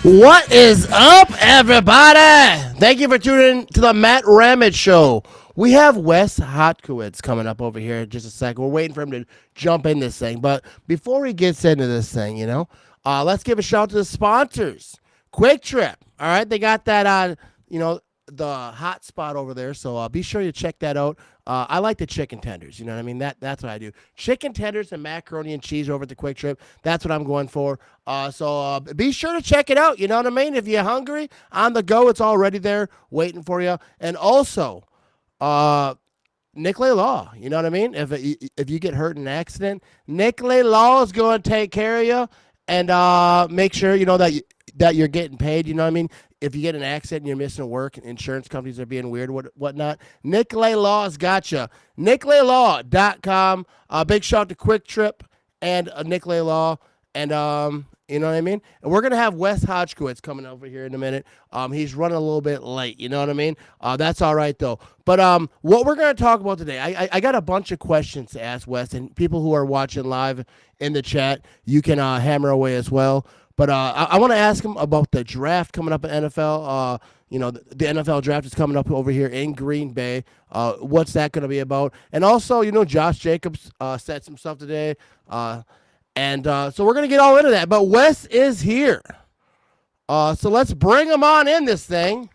What is up, everybody? Thank you for tuning in to the Matt Ramage Show. We have Wes Hodkiewicz coming up over here in just a second. We're waiting for him to jump in this thing. But before he gets into this thing, let's give a shout out to the sponsors. Quick Trip. All right, they got that on, the hot spot over there. So be sure you check that out. I like the chicken tenders. You know what I mean? That's what I do. Chicken tenders and macaroni and cheese over at the Quick Trip. That's what I'm going for. So be sure to check it out. You know what I mean? If you're hungry, on the go, it's already there waiting for you. And also, Nicolay Law. You know what I mean? If you get hurt in an accident, Nicolay Law is going to take care of you and make sure that you're getting paid. You know what I mean? If you get an accident and you're missing work, insurance companies are being weird, whatnot. Nicolay Law's got you. NicolayLaw.com. Big shout out to Quick Trip and Nicolay Law. And, you know what I mean? And we're going to have Wes Hodkiewicz coming over here in a minute. He's running a little bit late. You know what I mean? That's all right, though. But what we're going to talk about today, I got a bunch of questions to ask Wes. And people who are watching live in the chat, you can hammer away as well. But I want to ask him about the draft coming up in NFL. The NFL draft is coming up over here in Green Bay. What's that going to be about? And also, Josh Jacobs said some stuff today. So we're going to get all into that. But Wes is here. So let's bring him on in this thing.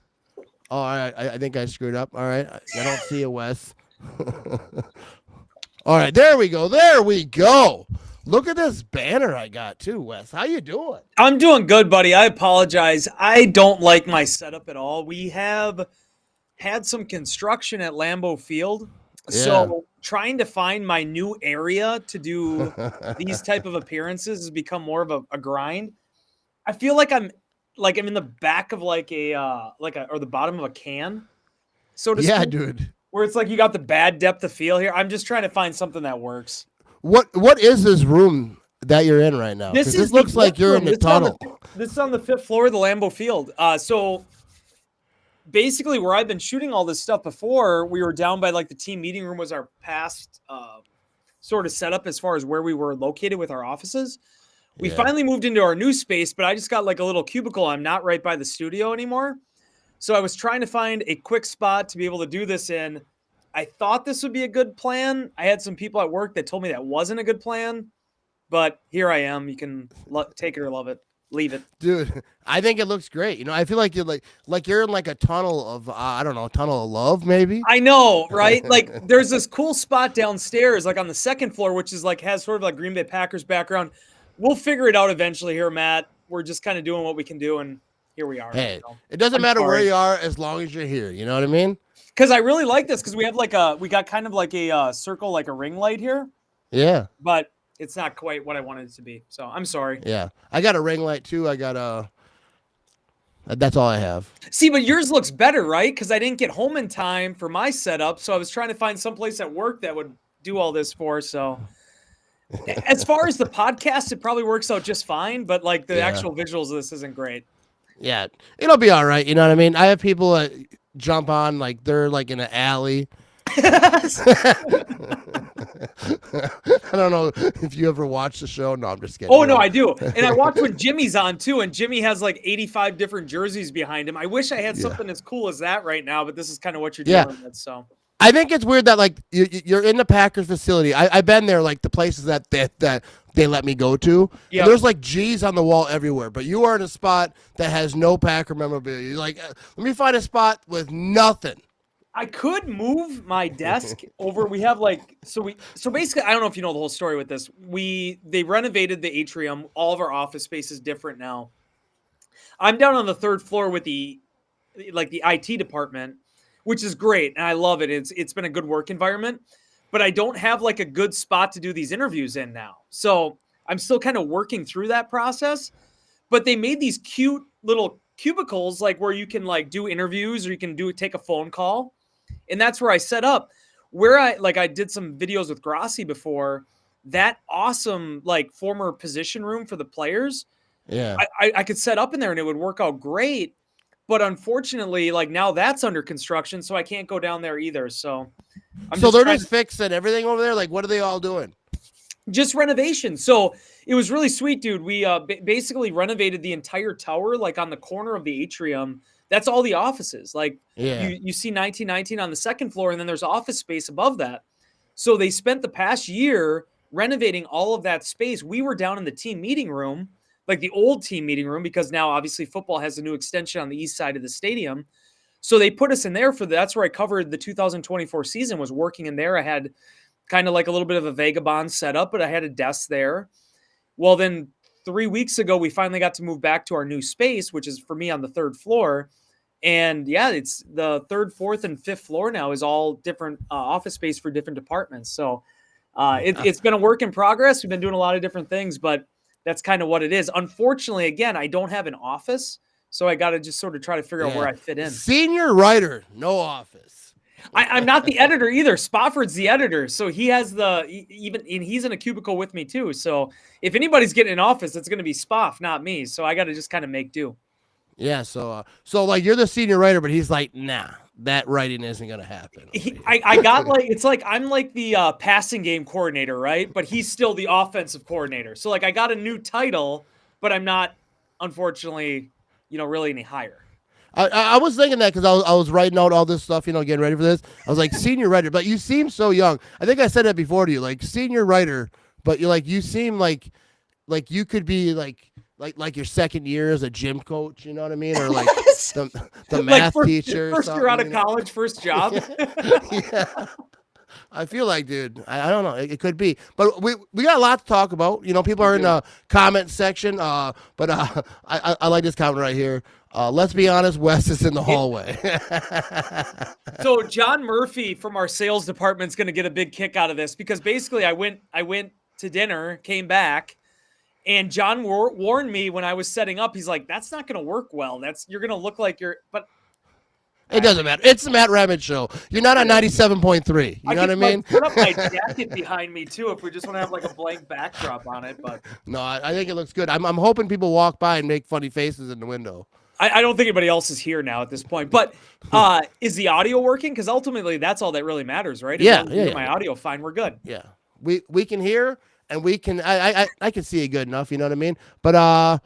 Oh, I think I screwed up. All right. I don't see you, Wes. All right. There we go. There we go. Look at this banner I got too, Wes. How you doing? I'm doing good, buddy. I apologize. I don't like my setup at all. We have had some construction at Lambeau Field. Yeah. So trying to find my new area to do these type of appearances has become more of a grind. I feel like I'm in the back of or the bottom of a can. So to speak, dude. Where it's like you got the bad depth of field here. I'm just trying to find something that works. What is this room that you're in right now? This looks like you're in the tunnel. This is on the 5th floor of the Lambeau Field. So basically where I've been shooting all this stuff before, we were down by like the team meeting room was our past sort of setup as far as where we were located with our offices. We finally moved into our new space, but I just got like a little cubicle. I'm not right by the studio anymore. So I was trying to find a quick spot to be able to do this in. I thought this would be a good plan. I had some people at work that told me that wasn't a good plan, but here I am. You can take it or leave it. Dude, I think it looks great. I feel like you're like you're in like a tunnel of, tunnel of love, maybe. I know, right? Like there's this cool spot downstairs, like on the 2nd floor, which is like, has sort of like Green Bay Packers background. We'll figure it out eventually here, Matt. We're just kind of doing what we can do. And here we are. Hey, it doesn't matter where you are as long as you're here. You know what I mean? Because I really like this because we got kind of like a circle, like a ring light here. Yeah. But it's not quite what I wanted it to be. So I'm sorry. Yeah. I got a ring light too. I got that's all I have. See, but yours looks better, right? Because I didn't get home in time for my setup. So I was trying to find someplace at work that would do all this for. So as far as the podcast, it probably works out just fine. But like the actual visuals of this isn't great. Yeah. It'll be all right. You know what I mean? I have people that jump on like they're like in an alley. I don't know if you ever watched the show. No, I'm just kidding. Oh, no, I do. And I watch when Jimmy's on too, and Jimmy has like 85 different jerseys behind him. I wish I had something as cool as that right now, but this is kind of what you're dealing with. So I think it's weird that like you're in the Packers facility. I've been there, like the places that they let me go to. Yep. There's like G's on the wall everywhere, but you are in a spot that has no Packer memorabilia. You're like, let me find a spot with nothing. I could move my desk over. We have so basically, I don't know if you know the whole story with this. They renovated the atrium. All of our office space is different now. I'm down on the 3rd floor with the IT department, which is great. And I love it. It's been a good work environment, but I don't have like a good spot to do these interviews in now. So I'm still kind of working through that process, but they made these cute little cubicles, like where you can like do interviews or you can take a phone call. And that's where I set up where I did some videos with Grassi before. That awesome, like former position room for the players. Yeah. I could set up in there and it would work out great. But unfortunately, like now that's under construction, so I can't go down there either. So they're just fixing everything over there. Like, what are they all doing? Just renovation. So it was really sweet, dude. We basically renovated the entire tower, like on the corner of the atrium. That's all the offices. Like Yeah. you see 1919 on the second floor, and then there's office space above that. So they spent the past year renovating all of that space. We were down in the team meeting room, like the old team meeting room, because now obviously football has a new extension on the east side of the stadium. So they put us in there that's where I covered the 2024 season, was working in there. I had kind of like a little bit of a vagabond setup, but I had a desk there. Well, then 3 weeks ago, we finally got to move back to our new space, which is for me on the third floor. And yeah, it's the third, fourth, and fifth floor now is all different office space for different departments. So it's been a work in progress. We've been doing a lot of different things, but that's kind of what it is. Unfortunately, again, I don't have an office, so I got to just sort of try to figure out where I fit in. Senior writer, no office. I'm not the editor either. Spofford's the editor, so he has and he's in a cubicle with me too. So if anybody's getting an office, it's going to be Spoff, not me. So I got to just kind of make do. Yeah. So like you're the senior writer, but he's like, nah, that writing isn't going to happen. I got like, it's like I'm like the passing game coordinator, right? But he's still the offensive coordinator. So like I got a new title, but I'm not, unfortunately, really any higher. I was thinking that because I was writing out all this stuff, getting ready for this. I was like, senior writer, but you seem so young. I think I said that before to you, like senior writer, but you seem like you could be like your second year as a gym coach, you know what I mean? Or like the math teacher. First year out of college, first job. Yeah. I feel like, dude, I don't know. It could be. But we got a lot to talk about. People are in the comment section. But I like this comment right here. Let's be honest, Wes is in the hallway. So John Murphy from our sales department is going to get a big kick out of this, because basically I went to dinner, came back, and John warned me when I was setting up. He's like, "That's not going to work well. You're going to look like you're." But it doesn't matter. It's the Matt Ramage show. You're not on 97.3. You know what I mean? Put up my jacket behind me too, if we just want to have like a blank backdrop on it. But no, I think it looks good. I'm hoping people walk by and make funny faces in the window. I don't think anybody else is here now at this point. But is the audio working? Because ultimately, that's all that really matters, right? Yeah. My audio fine, we're good. Yeah, we can hear and we can. I can see it good enough. You know what I mean? But I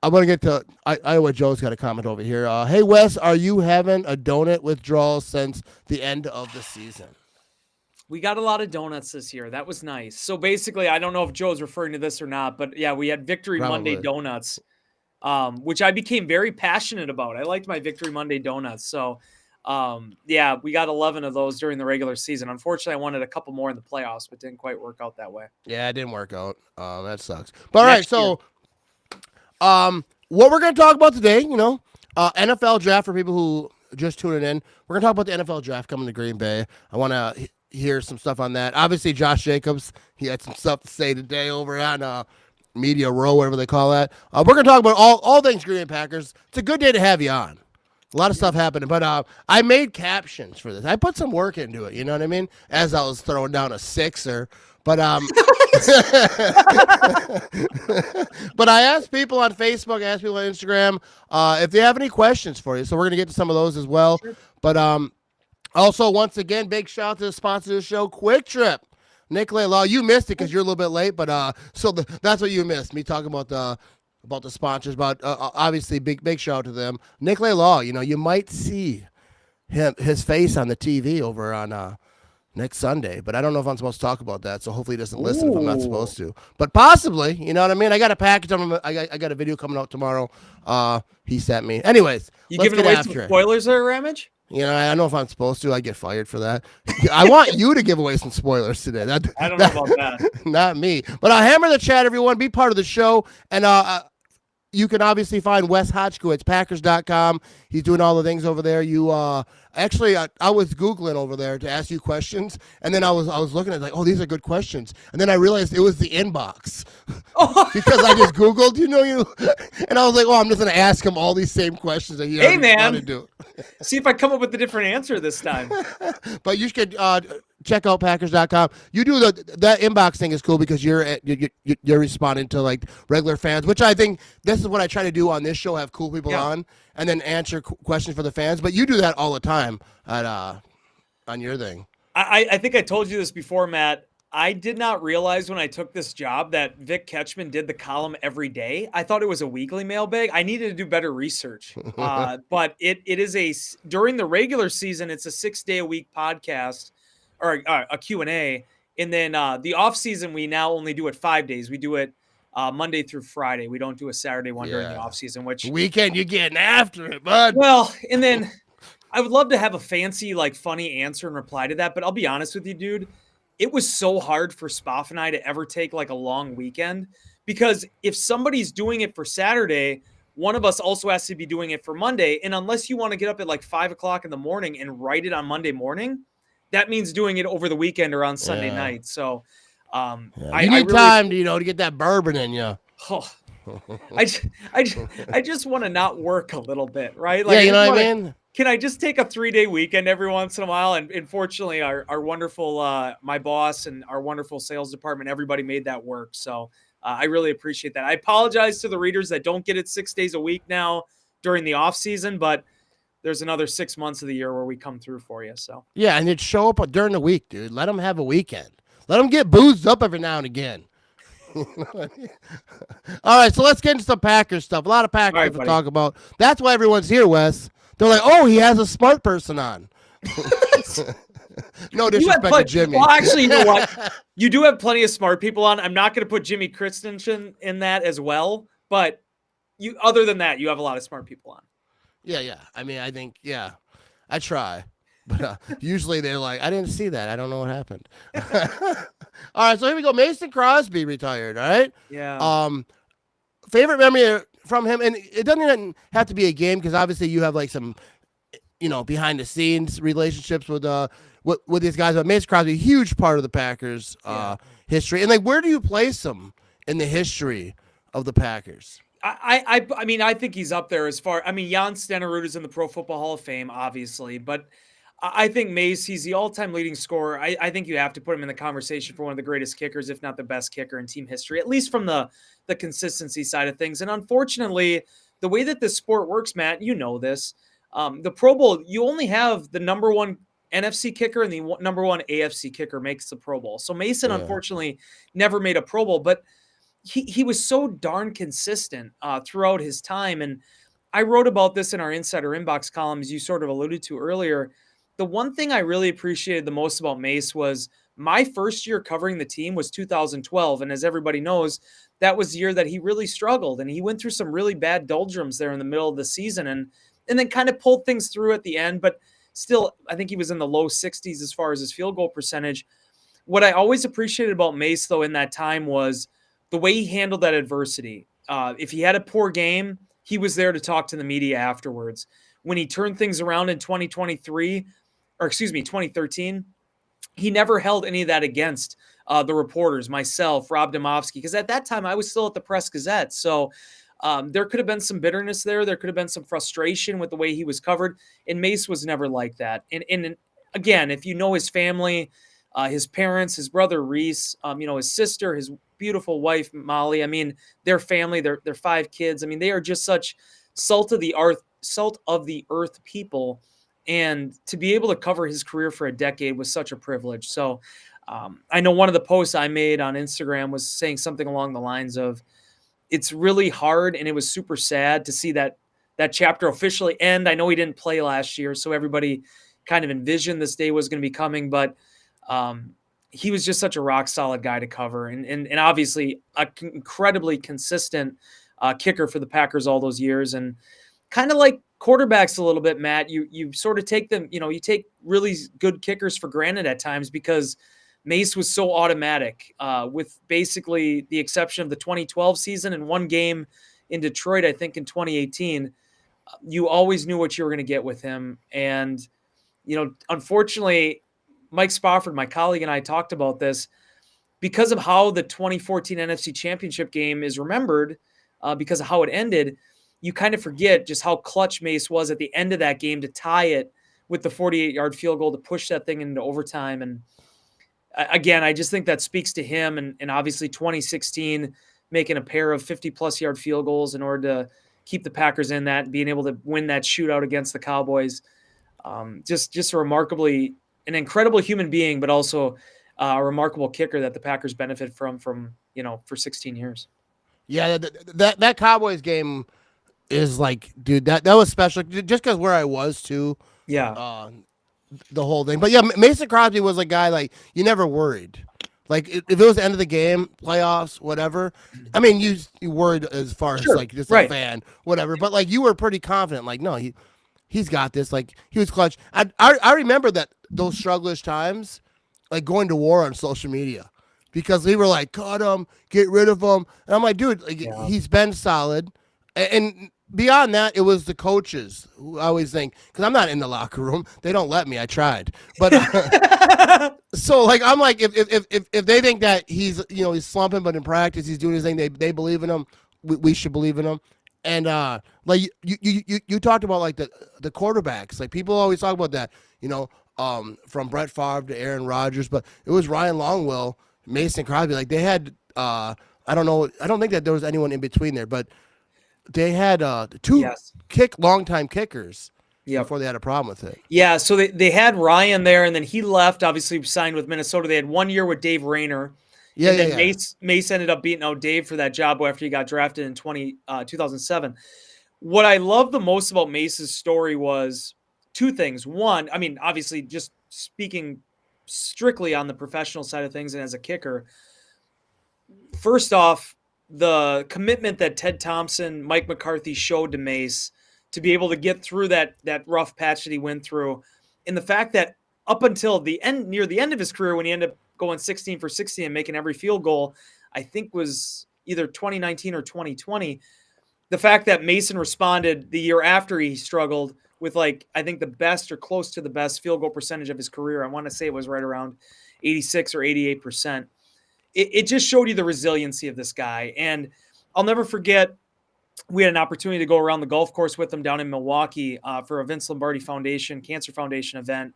want to get to Iowa Joe's got a comment over here. Hey Wes, are you having a donut withdrawal since the end of the season? We got a lot of donuts this year. That was nice. So basically, I don't know if Joe's referring to this or not, but yeah, we had Victory Monday donuts. Which I became very passionate about. I liked my Victory Monday donuts. So, yeah, we got 11 of those during the regular season. Unfortunately, I wanted a couple more in the playoffs, but didn't quite work out that way. Yeah, it didn't work out. That sucks. But all right, so what we're going to talk about today, NFL draft for people who just tuning in. We're going to talk about the NFL draft coming to Green Bay. I want to hear some stuff on that. Obviously, Josh Jacobs, he had some stuff to say today over on Media Row, whatever they call that. We're going to talk about all things Green Bay Packers. It's a good day to have you on. A lot of stuff happening, but I made captions for this. I put some work into it, you know what I mean? As I was throwing down a sixer. But but I asked people on Facebook, I asked people on Instagram if they have any questions for you. So we're going to get to some of those as well. Sure. But also, once again, big shout out to the sponsor of the show, Quick Trip. Nicolay Law, you missed it because you're a little bit late, but that's what you missed. Me talking about the sponsors, but obviously big shout out to them. Nicolay Law, you might see his face on the TV over on next Sunday, but I don't know if I'm supposed to talk about that, so hopefully he doesn't listen if I'm not supposed to. But possibly, you know what I mean? I got a package on him. I got a video coming out tomorrow. He sent me. Anyways, you giving away some spoilers there, Ramage? I don't know if I'm supposed to. I get fired for that. I want you to give away some spoilers today. I don't know about that. Not me. But hammer the chat, everyone. Be part of the show. And you can obviously find Wes Hodkiewicz, Packers.com. He's doing all the things over there. Actually, I was Googling over there to ask you questions, and then I was looking at like, oh, these are good questions. And then I realized it was the inbox because I just Googled, and I was like, oh, I'm just going to ask him all these same questions that hey, man, do. See if I come up with a different answer this time. But you should check out Packers.com. You do that inbox thing is cool because you're responding to like regular fans, which I think this is what I try to do on this show, have cool people on and then answer questions for the fans. But you do that all the time on your thing. I think I told you this before, Matt. I did not realize when I took this job that Vic Ketchman did the column every day. I thought it was a weekly mailbag. I needed to do better research. But it is during the regular season, it's a 6-day a week podcast or a Q&A. And then the off season, we now only do it 5 days. We do it Monday through Friday. We don't do a Saturday one during the off season, which weekend you're getting after it, bud. Well, and then I would love to have a fancy, like funny answer and reply to that. But I'll be honest with you, dude. It was so hard for Spoff and I to ever take like a long weekend because if somebody's doing it for Saturday, one of us also has to be doing it for Monday. And unless you want to get up at like 5 o'clock in the morning and write it on Monday morning, that means doing it over the weekend or on Sunday night. So you need time to get that bourbon in you. Oh, I just want to not work a little bit, right? Like, you know what I mean? Can I just take a 3-day weekend every once in a while? And fortunately, our wonderful, my boss and our wonderful sales department, everybody made that work. So I really appreciate that. I apologize to the readers that don't get it 6 days a week now during the off season, but there's another 6 months of the year where we come through for you. So yeah, and it show up during the week, dude. Let them have a weekend. Let them get boozed up every now and again. All right, so let's get into some Packers stuff. A lot of Packers to talk about. That's why everyone's here, Wes. They're like, oh, he has a smart person on. No disrespect to Jimmy. Well, actually, you know what? You do have plenty of smart people on. I'm not going to put Jimmy Christensen in that as well. But other than that, you have a lot of smart people on. Yeah. I mean, I think, I try. But usually they're like, I didn't see that. I don't know what happened. All right, so here we go. Mason Crosby retired, all right? Yeah. Favorite memory from him, and it doesn't even have to be a game because obviously you have like some, behind the scenes relationships with these guys. But Mason Crosby, a huge part of the Packers history. And like, where do you place him in the history of the Packers? I mean, I think he's up there as far. I mean, Jan Stenerud is in the Pro Football Hall of Fame, obviously, but I think Mace, he's the all-time leading scorer. I think you have to put him in the conversation for one of the greatest kickers, if not the best kicker in team history, at least from the consistency side of things. And unfortunately, the way that this sport works, Matt, you know this, the Pro Bowl, you only have the number one NFC kicker and the number one AFC kicker makes the Pro Bowl. So Mason, unfortunately, never made a Pro Bowl, but he was so darn consistent throughout his time. And I wrote about this in our Insider Inbox column, as you sort of alluded to earlier. The one thing I really appreciated the most about Mace was my first year covering the team was 2012. And as everybody knows, that was the year that he really struggled. And he went through some really bad doldrums there in the middle of the season and then kind of pulled things through at the end. But still, I think he was in the low 60s as far as his field goal percentage. What I always appreciated about Mace, though, in that time was the way he handled that adversity. If he had a poor game, he was there to talk to the media afterwards. When he turned things around in 2013, he never held any of that against the reporters, myself, Rob Domofsky, because at that time I was still at the Press Gazette. So there could have been some bitterness there. There could have been some frustration with the way he was covered. And Mace was never like that. And again, if you know his family, his parents, his brother Reese, his sister, his beautiful wife Molly. I mean, their family, their 5 kids. I mean, they are just such salt of the earth people. And to be able to cover his career for a decade was such a privilege. So I know one of the posts I made on Instagram was saying something along the lines of, it's really hard and it was super sad to see that chapter officially end. I know he didn't play last year, so everybody kind of envisioned this day was going to be coming, but he was just such a rock solid guy to cover and obviously an incredibly consistent kicker for the Packers all those years. And kind of like quarterbacks a little bit, Matt, you sort of take them, you take really good kickers for granted at times because Mace was so automatic with basically the exception of the 2012 season and one game in Detroit, I think in 2018, you always knew what you were going to get with him. And, unfortunately, Mike Spofford, my colleague, and I talked about this because of how the 2014 NFC Championship game is remembered, because of how it ended. You kind of forget just how clutch Mace was at the end of that game to tie it with the 48-yard field goal to push that thing into overtime. And again, I just think that speaks to him. And obviously 2016, making a pair of 50-plus yard field goals in order to keep the Packers in that, being able to win that shootout against the Cowboys. Just an incredible human being, but also a remarkable kicker that the Packers benefit from for 16 years. Yeah, that Cowboys game is like, dude, that was special just because where I was too. Yeah, Uh, the whole thing. But yeah, Mason Crosby was a guy like you never worried. Like if it was the end of the game, playoffs, whatever. I mean, you worried as far as sure, like just a right. fan, whatever. But like you were pretty confident. Like no, he's got this. Like he was clutch. I remember that those strugglish times, like going to war on social media. Because we were like, cut him, get rid of him, and I'm like, dude, like, Yeah. he's been solid, and beyond that, it was the coaches who I always think, because I'm not in the locker room, they don't let me. I tried, but so like I'm like, if they think that he's slumping, but in practice he's doing his thing, they believe in him. We should believe in him. And like you talked about like the quarterbacks, like people always talk about that, from Brett Favre to Aaron Rodgers, but it was Ryan Longwell, Mason Crosby. Like they had, I don't know, I don't think that there was anyone in between there, but they had two Yes. long-time kickers Yep. before they had a problem with it. Yeah, so they had Ryan there, and then he left. Obviously, signed with Minnesota. They had 1 year with Dave Rayner, Yeah, and then yeah. Mace ended up beating out Dave for that job after he got drafted in 2007. What I love the most about Mace's story was two things. One, I mean, obviously, just speaking strictly on the professional side of things and as a kicker, first off, the commitment that Ted Thompson, Mike McCarthy showed to Mace to be able to get through that rough patch that he went through, and the fact that up until the end, near the end of his career, when he ended up going 16 for 60 and making every field goal, I think was either 2019 or 2020. The fact that Mason responded the year after he struggled with, like, I think the best or close to the best field goal percentage of his career. I want to say it was right around 86 or 88%. It just showed you the resiliency of this guy. And I'll never forget, we had an opportunity to go around the golf course with him down in Milwaukee for a Vince Lombardi Foundation, Cancer Foundation event.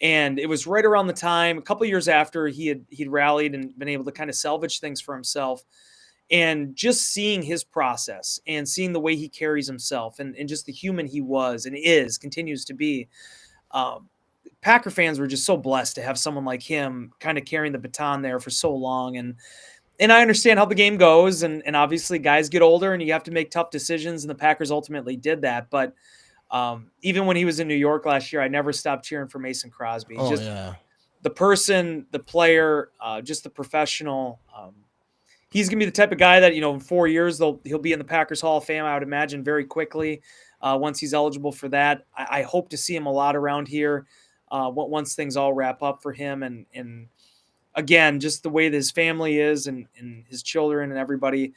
And it was right around the time, a couple of years after he'd rallied and been able to kind of salvage things for himself. And just seeing his process and seeing the way he carries himself and just the human he was and continues to be. Packer fans were just so blessed to have someone like him kind of carrying the baton there for so long. And I understand how the game goes. And obviously guys get older and you have to make tough decisions. And the Packers ultimately did that. But even when he was in New York last year, I never stopped cheering for Mason Crosby. Oh, just yeah. the person, the player, just the professional. He's going to be the type of guy that, in 4 years, he'll be in the Packers Hall of Fame, I would imagine, very quickly once he's eligible for that. I hope to see him a lot around here once things all wrap up for him. And again, just the way that his family is and his children and everybody,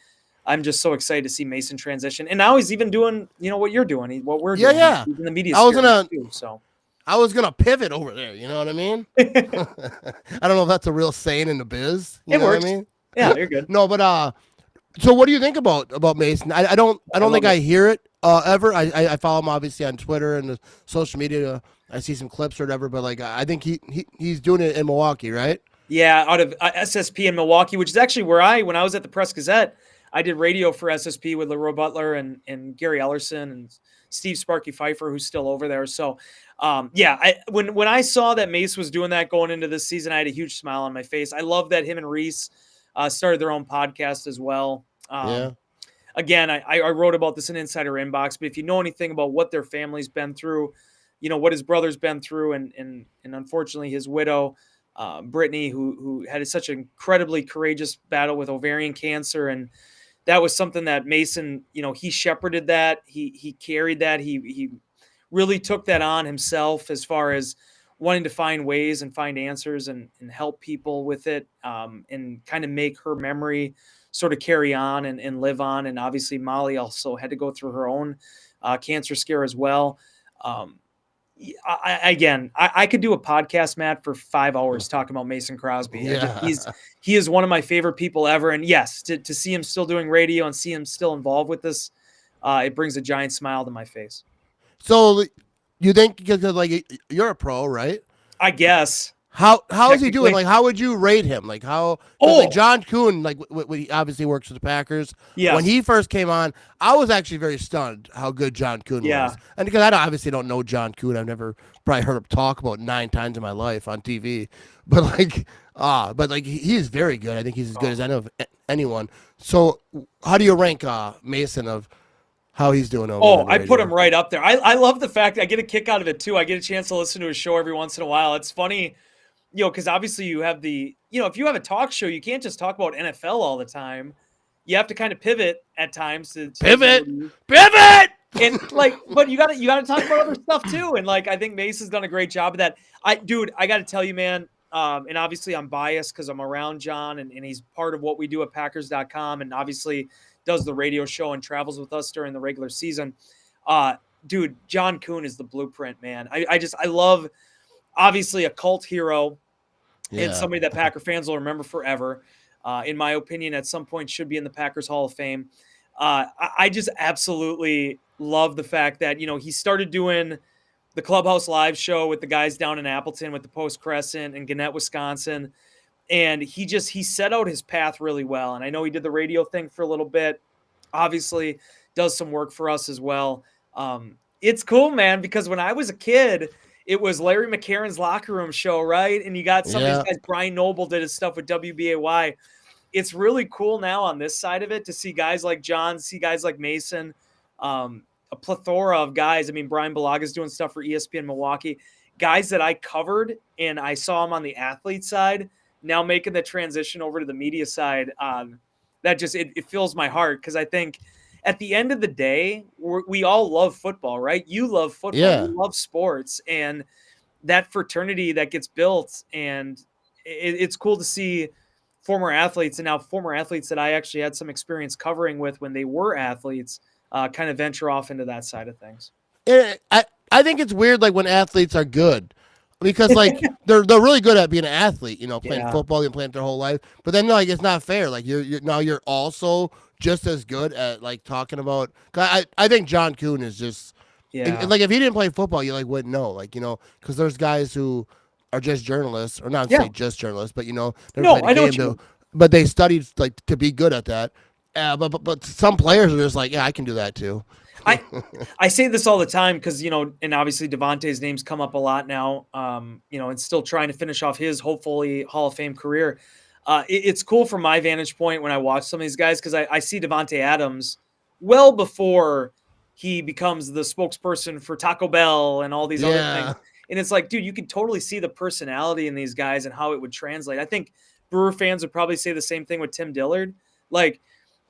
I'm just so excited to see Mason transition. And now he's even doing, what you're doing, what we're doing. Yeah. He's in the media I was sphere too, so. I was gonna pivot over there. You know what I mean? I don't know if that's a real saying in the biz. You It know works. what I mean? Yeah, you're good. No, but so what do you think about Mason? I don't think I hear it ever. I follow him obviously on Twitter and the social media. I see some clips or whatever, but like I think he's doing it in Milwaukee, right? Yeah, out of SSP in Milwaukee, which is actually where when I was at the Press Gazette, I did radio for SSP with Leroy Butler and Gary Ellerson and Steve Sparky Pfeiffer, who's still over there. So, when I saw that Mace was doing that going into this season, I had a huge smile on my face. I love that him and Reese started their own podcast as well. Yeah. Again, I wrote about this in Insider Inbox, but if you know anything about what their family's been through, what his brother's been through, and unfortunately his widow, Brittany, who had such an incredibly courageous battle with ovarian cancer. And that was something that Mason, he shepherded that. He carried that. He really took that on himself as far as wanting to find ways and find answers and help people with it, and kind of make her memory sort of carry on and live on. And obviously Molly also had to go through her own cancer scare as well. I could do a podcast, Matt, for 5 hours talking about Mason Crosby. Yeah. He is one of my favorite people ever. And yes, to see him still doing radio and see him still involved with this, it brings a giant smile to my face. So you think because like you're a pro, right? I guess. How is he doing? technically. Like, how would you rate him? Like, how? 'Cause, Oh, like John Kuhn, like he obviously works with the Packers. When yes. he first came on, I was actually very stunned how good John Kuhn Yeah. was, and because obviously don't know John Kuhn, I've never probably heard him talk about 9 times in my life on TV. But like he is very good. I think he's as good as I know of anyone. So, how do you rank Mason of how he's doing over Oh, on the I put radio? him right up there. I love the fact I get a kick out of it too. I get a chance to listen to his show every once in a while. It's funny, because obviously you have if you have a talk show, you can't just talk about NFL all the time. You have to kind of pivot at times to use the Pivot, word. pivot. And but you gotta talk about other stuff too. And I think Mace has done a great job of that. I gotta tell you, man, and obviously I'm biased because I'm around John and he's part of what we do at Packers.com and obviously does the radio show and travels with us during the regular season. Dude, John Kuhn is the blueprint, man. I love obviously a cult hero and Yeah, somebody that Packer fans will remember forever. In my opinion, at some point should be in the Packers Hall of Fame. I just absolutely love the fact that, he started doing the Clubhouse Live show with the guys down in Appleton with the Post Crescent and Gannett, Wisconsin. And he set out his path really well. And I know he did the radio thing for a little bit, obviously does some work for us as well. It's cool, man, because when I was a kid, it was Larry McCarron's locker room show, right? And you got some of these guys. Brian Noble did his stuff with WBAY. It's really cool now on this side of it to see guys like John, see guys like Mason, a plethora of guys. I mean, Brian Balaga's doing stuff for ESPN Milwaukee, guys that I covered and I saw him on the athlete side, now making the transition over to the media side. That just, it fills my heart because I think at the end of the day, we all love football, right? You love football, yeah. you love sports, and that fraternity that gets built. And it's cool to see former athletes and now former athletes that I actually had some experience covering with when they were athletes kind of venture off into that side of things. I think it's weird like when athletes are good because like they're really good at being an athlete, playing football and playing their whole life. But then like it's not fair. Like you're also just as good at like talking about. I think John Kuhn is just like if he didn't play football, you like wouldn't know, like because there's guys who are just journalists, or not say just journalists, but they're I know what you mean. but they studied like to be good at that. But some players are just like, yeah, I can do that too. I say this all the time because, and obviously Devontae's name's come up a lot now, and still trying to finish off his hopefully Hall of Fame career. It's cool from my vantage point when I watch some of these guys because I see Devontae Adams well before he becomes the spokesperson for Taco Bell and all these other things. And it's like, dude, you can totally see the personality in these guys and how it would translate. I think Brewer fans would probably say the same thing with Tim Dillard. Like,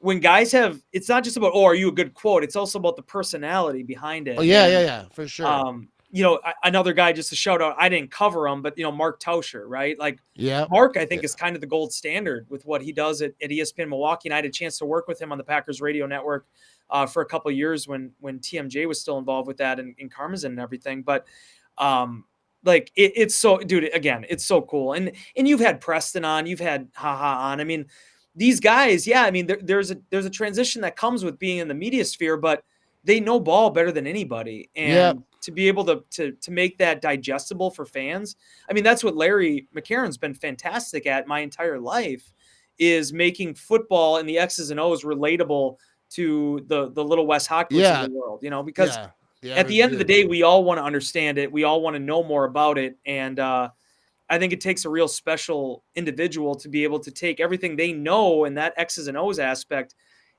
when guys have, it's not just about, are you a good quote? It's also about the personality behind it. Oh, yeah, for sure. Another guy, just a shout out, I didn't cover him, but, Mark Tauscher, right? Like, yeah, Mark, I think, is kind of the gold standard with what he does at ESPN Milwaukee. And I had a chance to work with him on the Packers radio network for a couple of years when TMJ was still involved with that and Karmazin and everything. But, it's so, dude, again, it's so cool. And you've had Preston on, you've had Haha on. I mean, these guys, there's a transition that comes with being in the media sphere, but they know ball better than anybody. And to be able to make that digestible for fans, I mean, that's what Larry McCarron's been fantastic at my entire life, is making football and the X's and O's relatable to the little Wes Hodkiewicz of the world, because at the end of the day, we all want to understand it. We all want to know more about it. And I think it takes a real special individual to be able to take everything they know and that X's and O's aspect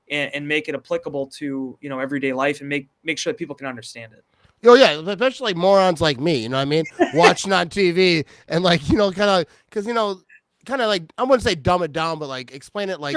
and make it applicable to, everyday life and make sure that people can understand it. Oh, yeah, especially morons like me, you know what I mean? Watching on TV and like, kind of, because, kind of like, I wouldn't say dumb it down, but like explain it like,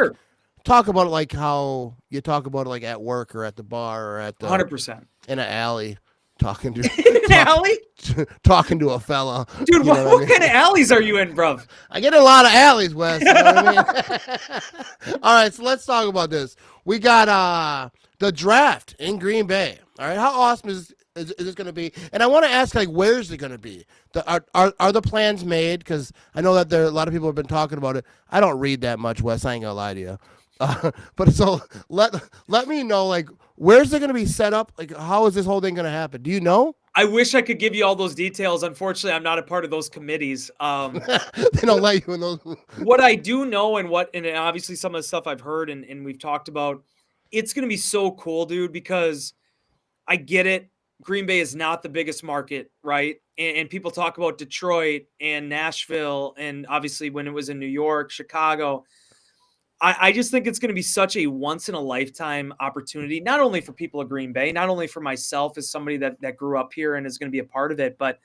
talk about it like how you talk about it like at work or at the bar or at the 100% in an alley. Talking to talking to a fella. Dude, what kind of alleys are you in, bro? I get a lot of alleys, Wes. You know what I mean? All right, so let's talk about this. We got the draft in Green Bay. All right, how awesome is this going to be? And I want to ask, like, where is it going to be? Are the plans made? Because I know that a lot of people have been talking about it. I don't read that much, Wes. I ain't gonna lie to you. But so let me know, like, where's it going to be set up? Like, how is this whole thing going to happen? Do you know? I wish I could give you all those details. Unfortunately, I'm not a part of those committees. They don't let you in those. What I do know and obviously some of the stuff I've heard and we've talked about, it's going to be so cool, dude, because I get it. Green Bay is not the biggest market, right? And people talk about Detroit and Nashville, and obviously when it was in New York, Chicago. I just think it's going to be such a once in a lifetime opportunity, not only for people of Green Bay, not only for myself as somebody that grew up here and is going to be a part of it, but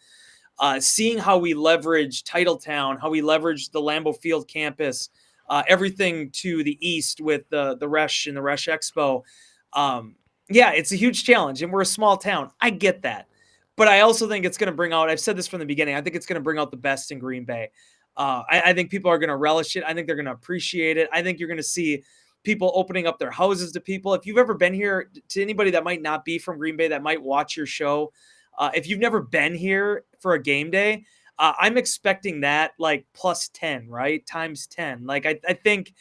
seeing how we leverage Titletown, how we leverage the Lambeau Field campus, everything to the east with the Resch and the Resch Expo. Yeah, it's a huge challenge, and we're a small town. I get that. But I also think it's going to bring out, I've said this from the beginning, I think it's going to bring out the best in Green Bay. I think people are going to relish it. I think they're going to appreciate it. I think you're going to see people opening up their houses to people. If you've ever been here, to anybody that might not be from Green Bay that might watch your show, if you've never been here for a game day, I'm expecting that like plus 10, right? Times 10. Like I think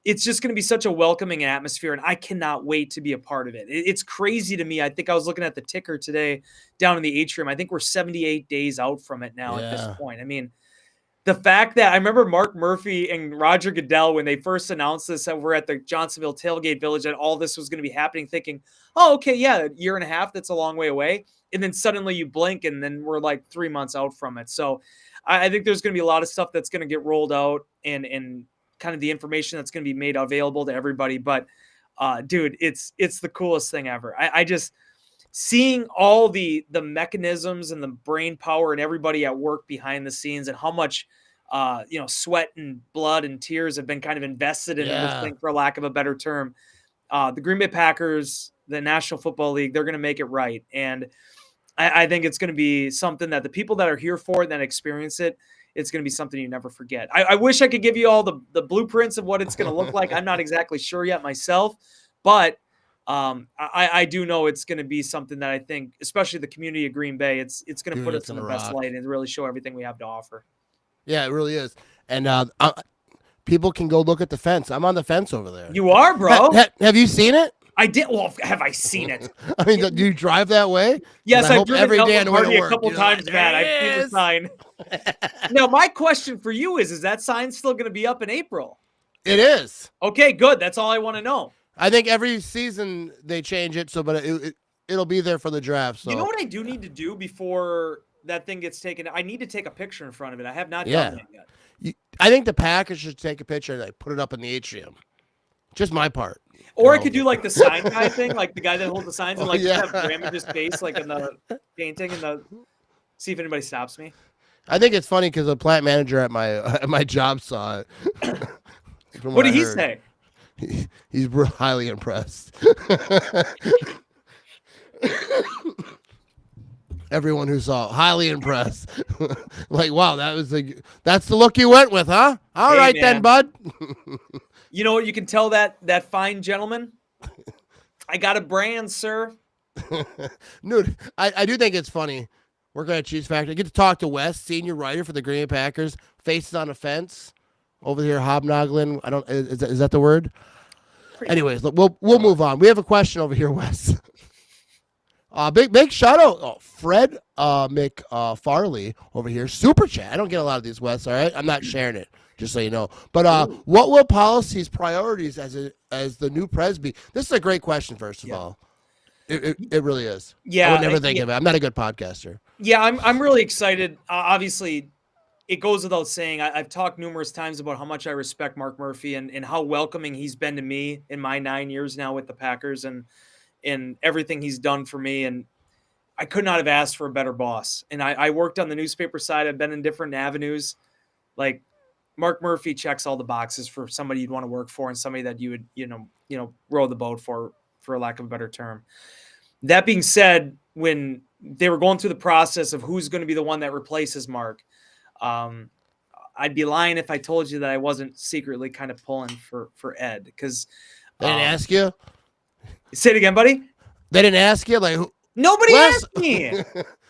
it's just going to be such a welcoming atmosphere, and I cannot wait to be a part of it. It's crazy to me. I think I was looking at the ticker today down in the atrium. I think we're 78 days out from it now at this point. I mean, the fact that I remember Mark Murphy and Roger Goodell, when they first announced this, that we're at the Johnsonville Tailgate Village and all this was going to be happening, thinking, oh, okay, yeah, a year and a half, that's a long way away. And then suddenly you blink and then we're like 3 months out from it. So I think there's going to be a lot of stuff that's going to get rolled out and kind of the information that's going to be made available to everybody. But dude, it's the coolest thing ever. I just seeing all the mechanisms and the brain power and everybody at work behind the scenes and how much sweat and blood and tears have been kind of invested in this thing, for lack of a better term. The Green Bay Packers, the National Football League, they're going to make it right. And I think it's going to be something that the people that are here for it, that experience it, it's going to be something you never forget. I wish I could give you all the blueprints of what it's going to look like. I'm not exactly sure yet myself, but I do know it's going to be something that I think, especially the community of Green Bay, it's going to put us in the best light and really show everything we have to offer. Yeah, it really is. And people can go look at the fence. I'm on the fence over there. You are, bro. Have you seen it? I did. Well, have I seen it? I mean, do you drive that way? Yes, I've driven every day a couple times, Matt. I've seen the sign. Now, my question for you is that sign still going to be up in April? It is. Okay, good. That's all I want to know. I think every season they change it, but it'll be there for the draft. So. You know what I do need to do before that thing gets taken? I need to take a picture in front of it. I have not done that yet. I think the Packers should take a picture and put it up in the atrium. Just my part. Or I could do like the sign guy thing, like the guy that holds the signs and have Ramage's face like in the painting and see if anybody stops me. I think it's funny because the plant manager at my job saw it. What did he say? He's highly impressed. Everyone who saw it, highly impressed. Like, wow, that's the look you went with, huh? All right, then, bud. You know what? You can tell that fine gentleman. I got a brand, sir. Dude, I do think it's funny. Working at Cheese Factory, I get to talk to Wes, senior writer for the Green Bay Packers. Faces on a fence over here, hobnoggling. Is that the word? Anyways, we'll move on. We have a question over here, Wes. Big shout out, Fred McFarley over here. Super chat. I don't get a lot of these, Wes. All right, I'm not sharing it, just so you know. But what will policies, priorities as the new pres be? This is a great question. First of all, it really is. Yeah, I would never think of it. I'm not a good podcaster. Yeah, I'm really excited. Obviously, it goes without saying. I've talked numerous times about how much I respect Mark Murphy and how welcoming he's been to me in my 9 years now with the Packers and everything he's done for me. And I could not have asked for a better boss. And I worked on the newspaper side. I've been in different avenues. Like Mark Murphy checks all the boxes for somebody you'd want to work for and somebody that you would, row the boat for lack of a better term. That being said, when they were going through the process of who's going to be the one that replaces Mark, I'd be lying if I told you that I wasn't secretly kind of pulling for Ed, because they didn't ask you. Say it again, buddy. They didn't ask you, like nobody asked me.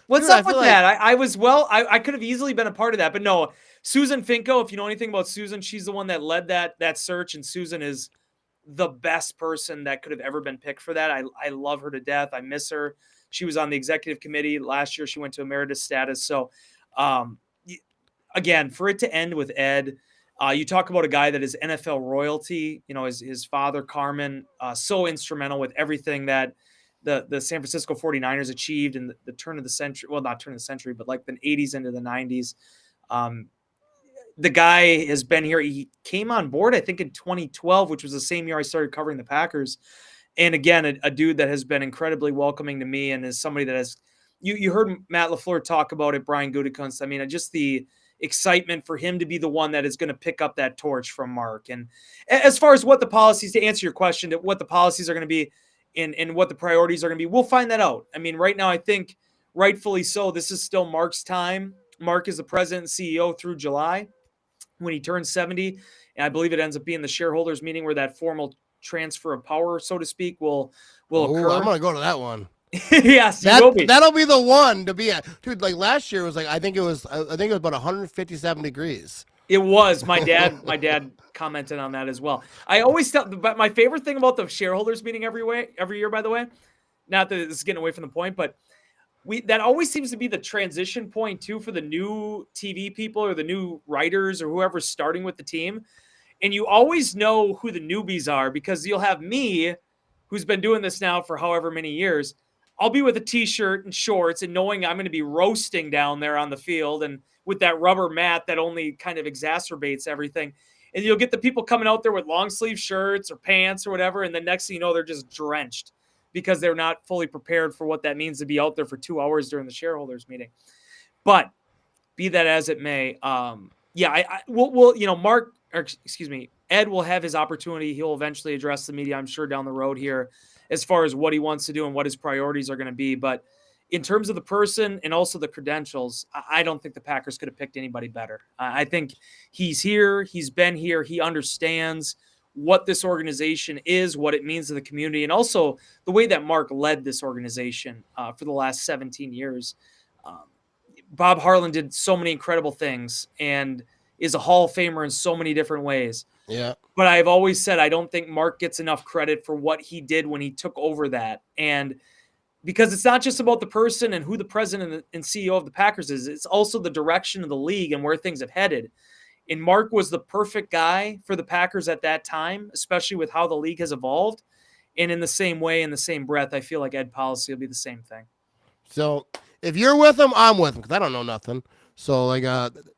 What's up with that? Like... I could have easily been a part of that, but no. Susan Finko, if you know anything about Susan, she's the one that led that search, and Susan is the best person that could have ever been picked for that. I love her to death. I miss her. She was on the executive committee last year. She went to emeritus status. So, again, for it to end with Ed, you talk about a guy that is NFL royalty. His father, Carmen, so instrumental with everything that the San Francisco 49ers achieved in the turn of the century. Well, not turn of the century, but like the 80s into the 90s. The guy has been here. He came on board, I think, in 2012, which was the same year I started covering the Packers. And again, a dude that has been incredibly welcoming to me and is somebody that has – you heard Matt LaFleur talk about it, Brian Gutekunst. I mean, just the excitement for him to be the one that is going to pick up that torch from Mark. And as far as what the policies – to answer your question, what the policies are going to be and what the priorities are going to be, we'll find that out. I mean, right now I think rightfully so, this is still Mark's time. Mark is the president and CEO through July when he turns 70. And I believe it ends up being the shareholders meeting where that formal transfer of power, so to speak, will occur. I'm gonna go to that one. Yes, that'll be the one to be at. Dude, like last year was like I think it was about 157 degrees. It was. My dad commented on that as well. I always tell, but my favorite thing about the shareholders meeting every year, by the way, not that it's getting away from the point, but that always seems to be the transition point too for the new TV people or the new writers or whoever's starting with the team. And you always know who the newbies are because you'll have me, who's been doing this now for however many years. I'll be with a t-shirt and shorts and knowing I'm going to be roasting down there on the field and with that rubber mat that only kind of exacerbates everything. And you'll get the people coming out there with long sleeve shirts or pants or whatever. And the next thing you know, they're just drenched because they're not fully prepared for what that means to be out there for 2 hours during the shareholders meeting. But be that as it may, Ed will have his opportunity. He'll eventually address the media, I'm sure, down the road here as far as what he wants to do and what his priorities are going to be. But in terms of the person and also the credentials, I don't think the Packers could have picked anybody better. I think he's here. He's been here. He understands what this organization is, what it means to the community, and also the way that Mark led this organization for the last 17 years. Bob Harlan did so many incredible things and is a Hall of Famer in so many different ways. Yeah. But I've always said I don't think Mark gets enough credit for what he did when he took over that. And because it's not just about the person and who the president and CEO of the Packers is, it's also the direction of the league and where things have headed. And Mark was the perfect guy for the Packers at that time, especially with how the league has evolved. And in the same way, in the same breath, I feel like Ed Policy will be the same thing. So if you're with him, I'm with him because I don't know nothing. So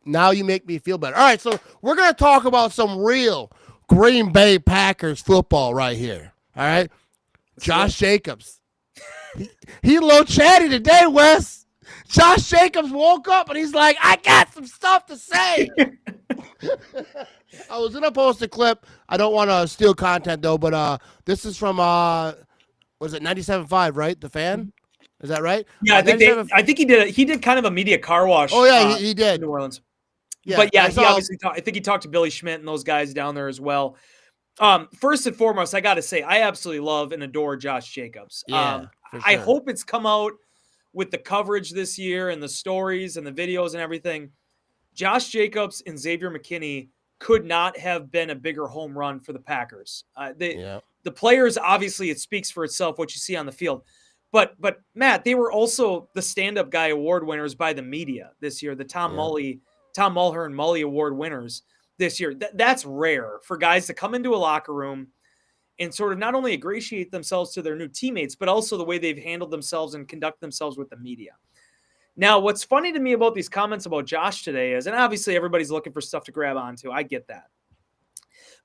now you make me feel better. All right, so we're going to talk about some real Green Bay Packers football right here. All right? Josh Jacobs. He a little chatty today, Wes. Josh Jacobs woke up and he's like, I got some stuff to say. I was going to post a clip. I don't want to steal content, though, but this is from, was it 97.5, right? The Fan? Is that right? Yeah, I think he did kind of a media car wash. Oh, yeah, he did. In New Orleans. Yeah, but yeah, he obviously I think he talked to Billy Schmidt and those guys down there as well. First and foremost, I got to say, I absolutely love and adore Josh Jacobs. Yeah, for sure. I hope it's come out with the coverage this year and the stories and the videos and everything. Josh Jacobs and Xavier McKinney could not have been a bigger home run for the Packers. The players, obviously, it speaks for itself what you see on the field. But Matt, they were also the stand-up guy award winners by the media this year, the Tom Mulhern Mully Award winners this year. That's rare for guys to come into a locker room and sort of not only ingratiate themselves to their new teammates, but also the way they've handled themselves and conduct themselves with the media. Now, what's funny to me about these comments about Josh today is, and obviously everybody's looking for stuff to grab onto. I get that.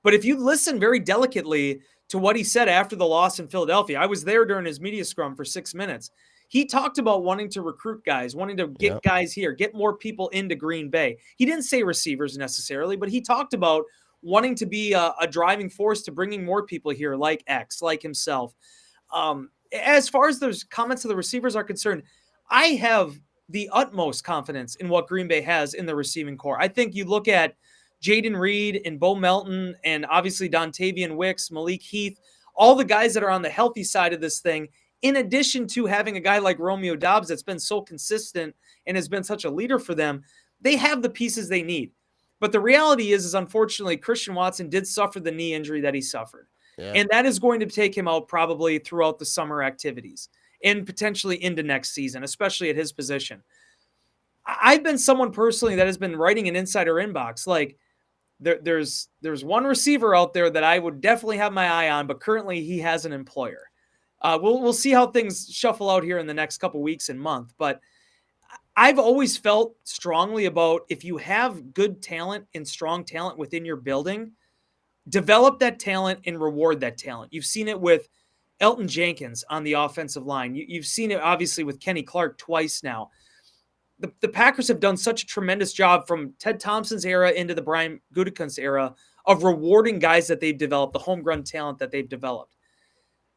But if you listen very delicately to what he said after the loss in Philadelphia, I was there during his media scrum for 6 minutes. He talked about wanting to recruit guys, wanting to get guys here, get more people into Green Bay. He didn't say receivers necessarily, but he talked about wanting to be a driving force to bringing more people here like X, like himself. As far as those comments of the receivers are concerned, I have the utmost confidence in what Green Bay has in the receiving core. I think you look at Jaden Reed and Bo Melton and obviously Dontavian Wicks, Malik Heath, all the guys that are on the healthy side of this thing, in addition to having a guy like Romeo Doubs that's been so consistent and has been such a leader for them, they have the pieces they need. But the reality is unfortunately, Christian Watson did suffer the knee injury that he suffered. Yeah. And that is going to take him out probably throughout the summer activities. and potentially into next season, especially at his position. I've been someone personally that has been writing an insider inbox. Like there's one receiver out there that I would definitely have my eye on, but currently he has an employer. We'll see how things shuffle out here in the next couple weeks and month. But I've always felt strongly about if you have good talent and strong talent within your building, develop that talent and reward that talent. You've seen it with Elton Jenkins on the offensive line. You've seen it obviously with Kenny Clark twice now. The Packers have done such a tremendous job from Ted Thompson's era into the Brian Gutekunst era of rewarding guys that they've developed, the homegrown talent that they've developed.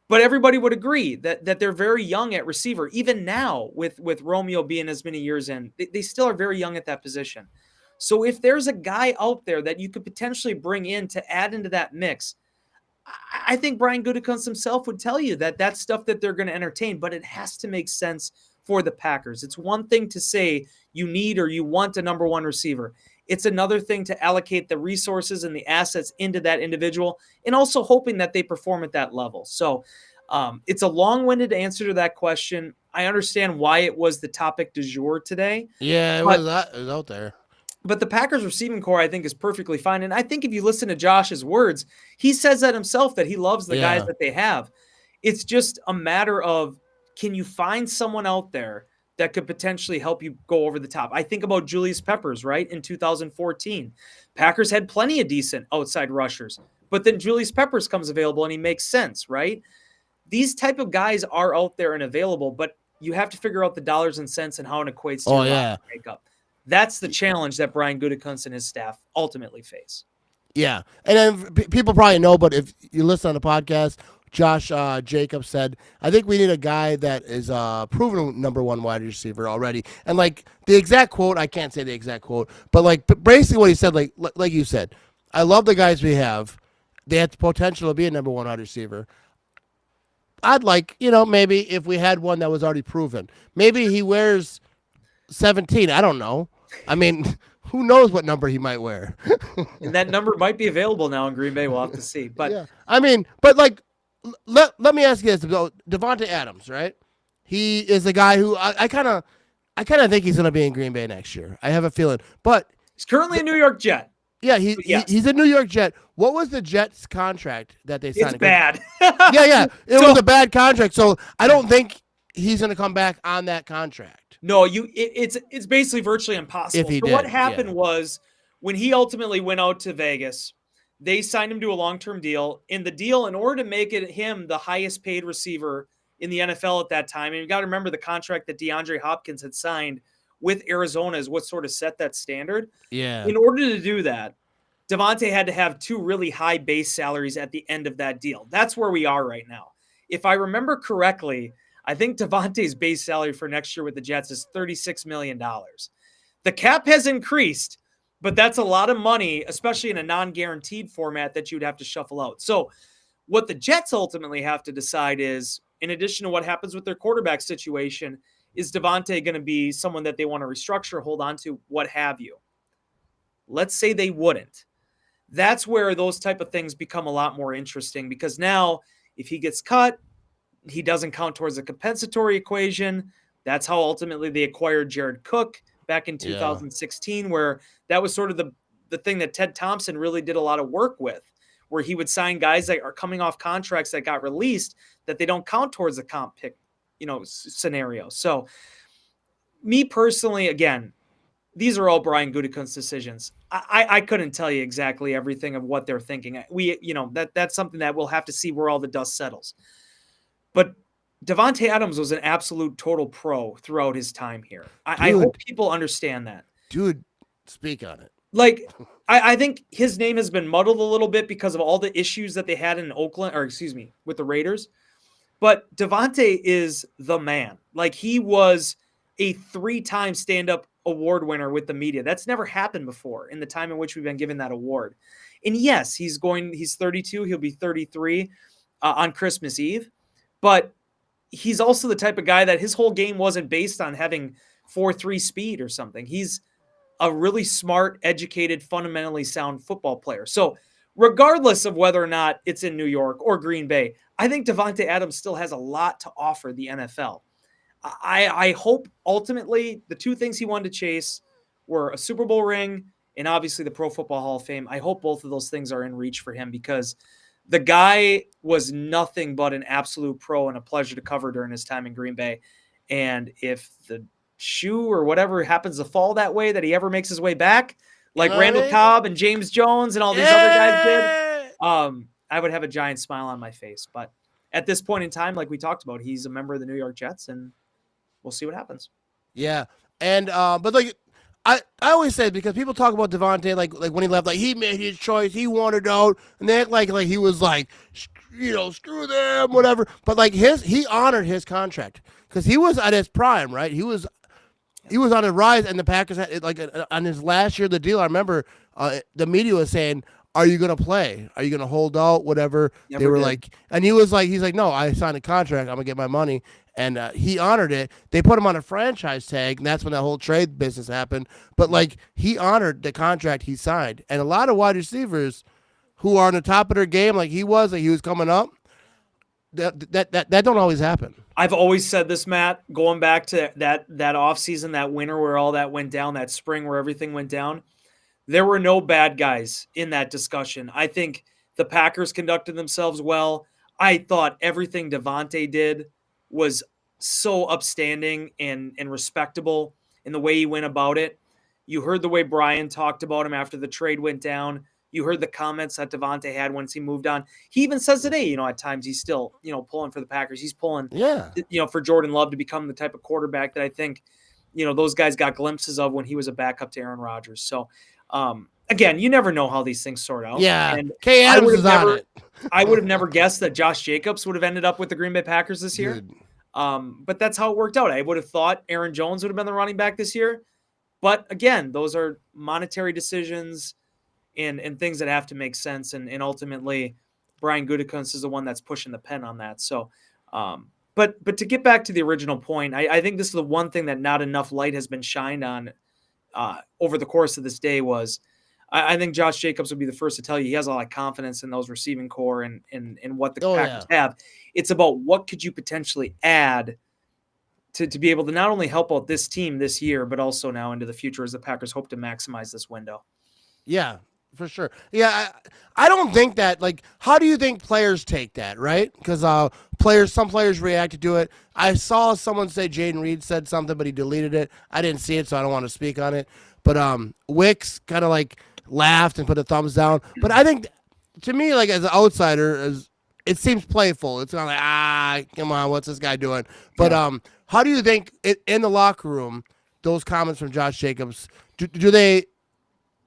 But everybody would agree that they're very young at receiver. Even now, with Romeo being as many years in, they still are very young at that position. So if there's a guy out there that you could potentially bring in to add into that mix, I think Brian Gutekunst himself would tell you that that's stuff that they're going to entertain, but it has to make sense for the Packers. It's one thing to say you need or you want a number one receiver. It's another thing to allocate the resources and the assets into that individual and also hoping that they perform at that level. So it's a long-winded answer to that question. I understand why it was the topic du jour today. Yeah, it was out there. But the Packers receiving core, I think, is perfectly fine. And I think if you listen to Josh's words, he says that himself, that he loves the guys that they have. It's just a matter of, can you find someone out there that could potentially help you go over the top? I think about Julius Peppers, right, in 2014. Packers had plenty of decent outside rushers, but then Julius Peppers comes available and he makes sense, right? These type of guys are out there and available, but you have to figure out the dollars and cents and how it equates to your roster makeup. That's the challenge that Brian Gutekunst and his staff ultimately face. Yeah. And then people probably know, but if you listen on the podcast, Josh Jacobs said, I think we need a guy that is proven number one wide receiver already. And like the exact quote, I can't say the exact quote, but like basically what he said, like you said, I love the guys we have. They have the potential to be a number one wide receiver. I'd like, maybe if we had one that was already proven. Maybe he wears 17. I don't know. I mean, who knows what number he might wear? And that number might be available now in Green Bay. We'll have to see. But yeah. I mean, but like, let me ask you this: Davante Adams, right? He is the guy who I kind of think he's going to be in Green Bay next year. I have a feeling, but he's currently a New York Jet. Yeah, he's a New York Jet. What was the Jets' contract that they signed? It's bad. yeah, it was a bad contract. So I don't think he's going to come back on that contract. No, it's basically virtually impossible. If he did, what happened was when he ultimately went out to Vegas, they signed him to a long-term deal. In the deal, in order to make it him the highest paid receiver in the NFL at that time, and you got to remember the contract that DeAndre Hopkins had signed with Arizona is what sort of set that standard. Yeah. In order to do that, Davante had to have two really high base salaries at the end of that deal. That's where we are right now. If I remember correctly, I think Davante's base salary for next year with the Jets is $36 million. The cap has increased, but that's a lot of money, especially in a non-guaranteed format that you'd have to shuffle out. So what the Jets ultimately have to decide is, in addition to what happens with their quarterback situation, is Davante going to be someone that they want to restructure, hold on to, what have you? Let's say they wouldn't. That's where those type of things become a lot more interesting, because now if he gets cut, he doesn't count towards the compensatory equation. That's how ultimately they acquired Jared Cook back in 2016, where that was sort of the thing that Ted Thompson really did a lot of work with, where he would sign guys that are coming off contracts that got released that they don't count towards the comp pick, scenario. So me personally, again, these are all Brian Gutekunst's decisions. I couldn't tell you exactly everything of what they're thinking. That's something that we'll have to see where all the dust settles. But Davante Adams was an absolute total pro throughout his time here. I hope people understand that. Dude, speak on it. Like, I think his name has been muddled a little bit because of all the issues that they had in Oakland, with the Raiders. But Davante is the man. Like, he was a 3-time stand-up award winner with the media. That's never happened before in the time in which we've been given that award. And yes, he's 32. He'll be 33 on Christmas Eve. But he's also the type of guy that his whole game wasn't based on having 4.3 speed or something. He's a really smart, educated, fundamentally sound football player. So regardless of whether or not it's in New York or Green Bay, I think Davante Adams still has a lot to offer the NFL. I hope ultimately the two things he wanted to chase were a Super Bowl ring and obviously the Pro Football Hall of Fame. I hope both of those things are in reach for him because the guy was nothing but an absolute pro and a pleasure to cover during his time in Green Bay. And if the shoe or whatever happens to fall that way, that he ever makes his way back, like Randall Cobb and James Jones and all these other guys did, I would have a giant smile on my face. But at this point in time, like we talked about, he's a member of the New York Jets, and we'll see what happens. Yeah. And but like I always say, because people talk about Davante like when he left, like he made his choice, he wanted out, and they act like he was like, screw them, whatever. But like he honored his contract because he was at his prime, right? He was on a rise, and the Packers had like on his last year of the deal. I remember the media was saying, "Are you gonna play? Are you gonna hold out? Whatever." Never they were did. like, and he's like, "No, I signed a contract. I'm gonna get my money." And he honored it. They put him on a franchise tag, and that's when that whole trade business happened. But like he honored the contract he signed, and a lot of wide receivers who are on the top of their game, like he was coming up, that don't always happen. I've always said this, Matt, going back to that offseason, that winter where all that went down, that spring where everything went down. There were no bad guys in that discussion. I think the Packers conducted themselves well. I thought everything Davante did was so upstanding and respectable in the way he went about it. You heard the way Brian talked about him after the trade went down. You heard the comments that Davante had once he moved on. He even says today, at times he's still, pulling for the Packers. He's pulling, for Jordan Love to become the type of quarterback that I think, those guys got glimpses of when he was a backup to Aaron Rodgers. So, again, you never know how these things sort out. Yeah, and Kay Adams is on it. I would have never guessed that Josh Jacobs would have ended up with the Green Bay Packers this year. But that's how it worked out. I would have thought Aaron Jones would have been the running back this year. But again, those are monetary decisions and things that have to make sense. And ultimately, Brian Gutekunst is the one that's pushing the pen on that. So, but to get back to the original point, I think this is the one thing that not enough light has been shined on over the course of this day was I think Josh Jacobs would be the first to tell you he has a lot of confidence in those receiving core and what the Packers have. It's about what could you potentially add to be able to not only help out this team this year, but also now into the future as the Packers hope to maximize this window. Yeah, for sure. Yeah, I don't think that, like, how do you think players take that, right? Because some players reacted to it. I saw someone say Jaden Reed said something, but he deleted it. I didn't see it, so I don't want to speak on it. But Wicks kind of like laughed and put a thumbs down. But I think, to me, like as an outsider, it seems playful. It's not like, come on, what's this guy doing? But how do you think in the locker room, those comments from Josh Jacobs,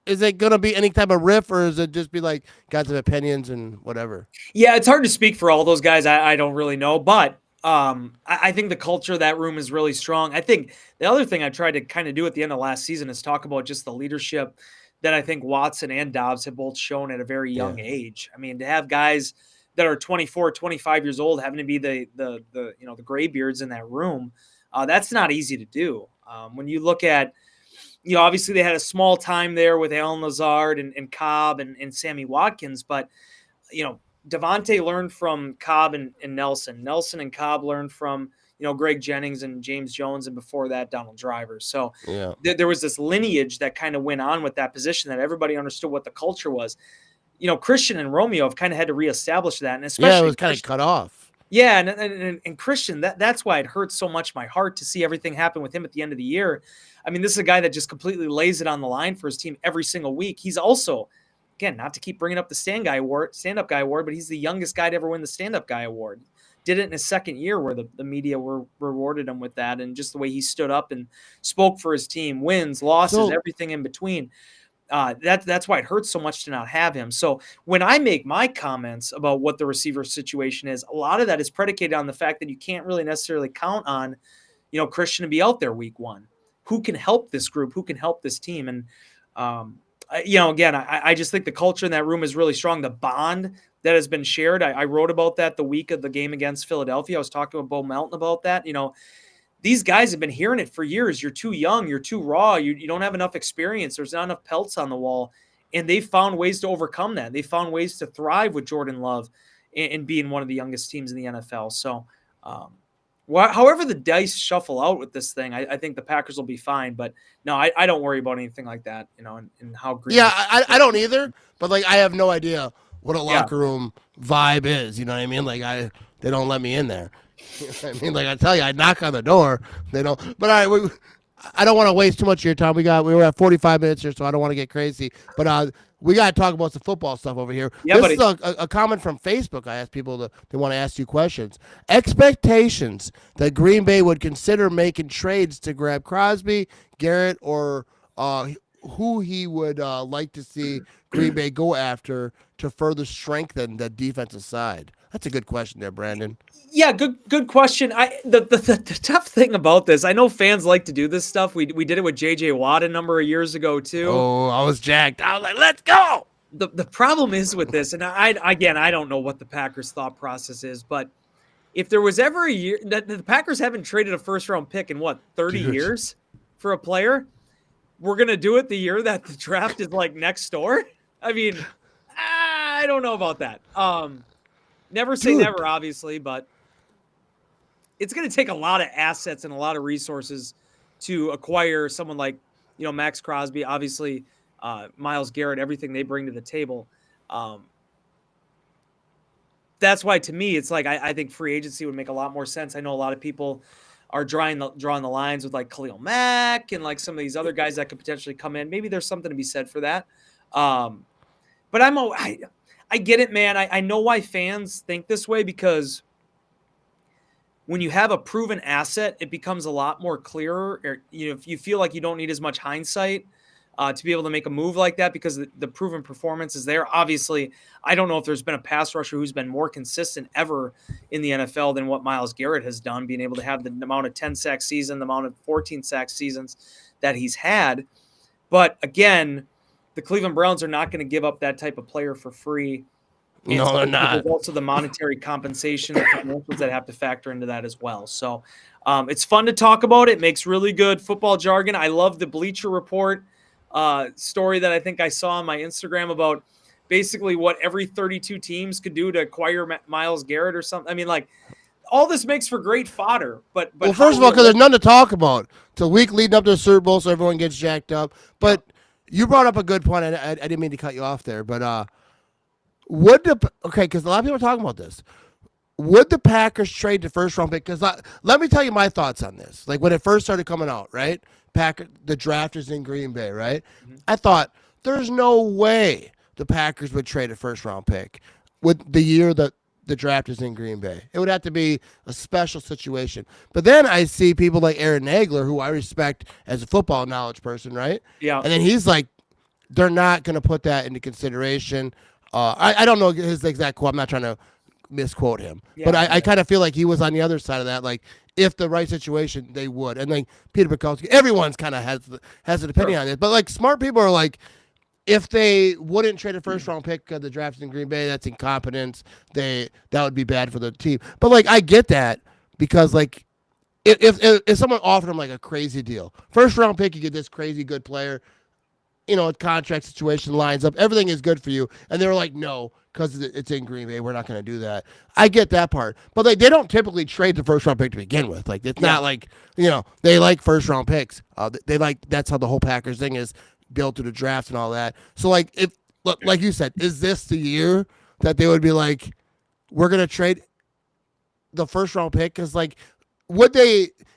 is it going to be any type of riff, or is it just be like guys have opinions and whatever? Yeah, it's hard to speak for all those guys. I don't really know, but I think the culture of that room is really strong. I think the other thing I tried to kind of do at the end of last season is talk about just the leadership that I think Watson and Dobbs have both shown at a very young age. I mean, to have guys that are 24, 25 years old having to be the graybeards in that room, that's not easy to do. When you look at, obviously they had a small time there with Alan Lazard and Cobb and Sammy Watkins, but, Davante learned from Cobb and Nelson. Nelson and Cobb learned from, Greg Jennings and James Jones, and before that, Donald Driver. So there was this lineage that kind of went on with that position that everybody understood what the culture was. Christian and Romeo have kind of had to reestablish that. And especially it was kind of cut off. Yeah, and Christian, that's why it hurts so much my heart to see everything happen with him at the end of the year. I mean, this is a guy that just completely lays it on the line for his team every single week. He's also, again, not to keep bringing up the stand-up guy award, but he's the youngest guy to ever win the stand-up guy award. Did it in his second year where the media rewarded him with that, and just the way he stood up and spoke for his team, wins, losses, everything in between. That's why it hurts so much to not have him. So when I make my comments about what the receiver situation is, a lot of that is predicated on the fact that you can't really necessarily count on, Christian to be out there week one. Who can help this group? Who can help this team? And, again, I just think the culture in that room is really strong. The bond that has been shared. I wrote about that the week of the game against Philadelphia. I was talking with Bo Melton about that. These guys have been hearing it for years. You're too young. You're too raw. You don't have enough experience. There's not enough pelts on the wall. And they've found ways to overcome that. They found ways to thrive with Jordan Love and being one of the youngest teams in the NFL. So, however the dice shuffle out with this thing, I think the Packers will be fine. But no, I don't worry about anything like that, and how Green. Yeah, I don't either. But like, I have no idea what a Yeah. locker room vibe is. You know what I mean? Like, they don't let me in there. You know what I mean? Like, I tell you, I knock on the door. They don't. But all right, I don't want to waste too much of your time. We were at 45 minutes here, so I don't want to get crazy. But we got to talk about some football stuff over here. Yeah, this is a comment from Facebook. I asked people they want to ask you questions. Expectations that Green Bay would consider making trades to grab Crosby, Garrett, or who he would like to see Green Bay go after to further strengthen the defensive side. That's a good question there, Brandon. Yeah, good question. The tough thing about this, I know fans like to do this stuff. We did it with J.J. Watt a number of years ago too. Oh, I was jacked. I was like, let's go. The problem is with this, and I don't know what the Packers' thought process is, but if there was ever a year that the Packers haven't traded a first-round pick in 30 years for a player, we're gonna do it the year that the draft is like next door. I mean, I don't know about that. Never say never, obviously, but it's going to take a lot of assets and a lot of resources to acquire someone like, Max Crosby, obviously, Myles Garrett, everything they bring to the table. That's why, to me, it's like I think free agency would make a lot more sense. I know a lot of people are drawing the lines with like Khalil Mack and like some of these other guys that could potentially come in. Maybe there's something to be said for that. But I get it, man. I know why fans think this way, because when you have a proven asset, it becomes a lot more clearer. Or, if you feel like you don't need as much hindsight to be able to make a move like that, because the proven performance is there. Obviously, I don't know if there's been a pass rusher who's been more consistent ever in the NFL than what Myles Garrett has done, being able to have the amount of 10-sack season, the amount of 14-sack seasons that he's had. But again, the Cleveland Browns are not going to give up that type of player for free. And no, they're not. There's also the monetary compensation, the financials that have to factor into that as well. So it's fun to talk about. It makes really good football jargon. I love the Bleacher Report story that I think I saw on my Instagram about basically what every 32 teams could do to acquire Myles Garrett or something. I mean, like, all this makes for great fodder. But well, first of all, because there's none to talk about. It's a week leading up to the Super Bowl, so everyone gets jacked up. But you brought up a good point. I didn't mean to cut you off there, but because a lot of people are talking about this. Would the Packers trade the first round pick? Because let me tell you my thoughts on this. Like, when it first started coming out, right? The draft is in Green Bay, right? Mm-hmm. I thought there's no way the Packers would trade a first round pick with the year that the draft is in Green Bay. It would have to be a special situation. But then I see people like Aaron Nagler, who I respect as a football knowledge person, right? Yeah. And then he's like, they're not going to put that into consideration. I don't know his exact quote. I'm not trying to misquote him. Yeah, but I kind of feel like he was on the other side of that. Like, if the right situation, they would. And like Peter Bukowski, everyone's kind of has an opinion on this. But like, smart people are like, if they wouldn't trade a first round pick because the draft's in Green Bay, that's incompetence. That would be bad for the team. But like, I get that, because like, if someone offered him like a crazy deal, first round pick, you get this crazy good player, contract situation lines up, everything is good for you, and they're like, no, because it's in Green Bay, we're not going to do that. I get that part, but like, they don't typically trade the first round pick to begin with. Like, it's not like, they like first round picks. They like, that's how the whole Packers thing is built through the draft and all that. So like, if like you said, is this the year that they would be like, we're going to trade the first round pick? Because like,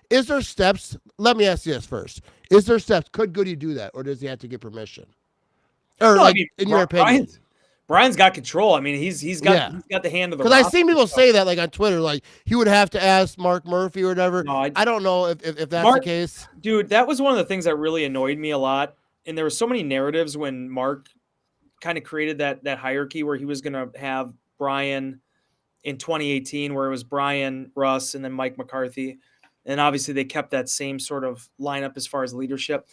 is there steps? Let me ask you this first. Is there steps? Could Goody do that, or does he have to get permission? Or in your opinion? Brian's got control. I mean, he's got the hand of the. Because I've seen people say that, like, on Twitter, like he would have to ask Mark Murphy or whatever. No, I don't know if that's the case. Dude, that was one of the things that really annoyed me a lot. And there were so many narratives when Mark kind of created that hierarchy where he was going to have Brian in 2018, where it was Brian, Russ, and then Mike McCarthy. And obviously they kept that same sort of lineup as far as leadership,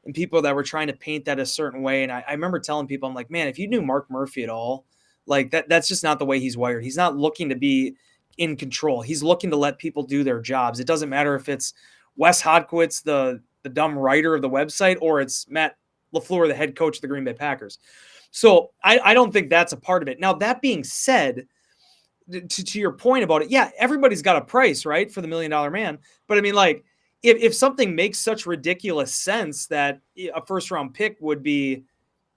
and people that were trying to paint that a certain way. And I remember telling people, I'm like, man, if you knew Mark Murphy at all, like that's just not the way he's wired. He's not looking to be in control. He's looking to let people do their jobs. It doesn't matter if it's Wes Hodkiewicz, the dumb writer of the website, or it's Matt LaFleur, the head coach of the Green Bay Packers. So I don't think that's a part of it. Now, that being said, to your point about it, yeah, everybody's got a price, right, for the $1 million man. But I mean, like, if something makes such ridiculous sense that a first round pick would be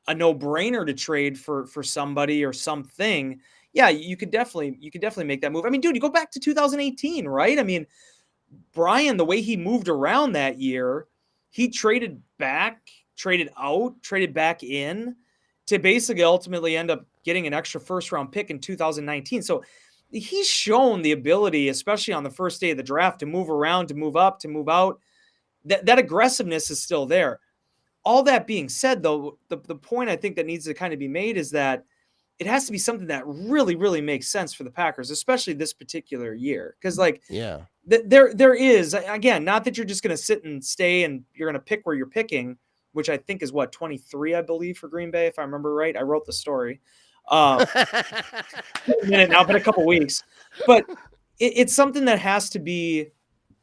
a no brainer to trade for somebody or something, yeah, you could definitely make that move. I mean, dude, you go back to 2018, right? I mean, Brian, the way he moved around that year, he traded back, traded out, traded back in to basically ultimately end up getting an extra first round pick in 2019. So he's shown the ability, especially on the first day of the draft, to move around, to move up, to move out. That aggressiveness is still there. All that being said, though, the point I think that needs to kind of be made is that it has to be something that really, really makes sense for the Packers, especially this particular year. Because, like, Yeah. there is, again, not that you're just going to sit and stay and you're going to pick where you're picking, which I think is what, 23, I believe, for Green Bay, if I remember right. I wrote the story. A minute now, been a couple weeks, but it's something that has to be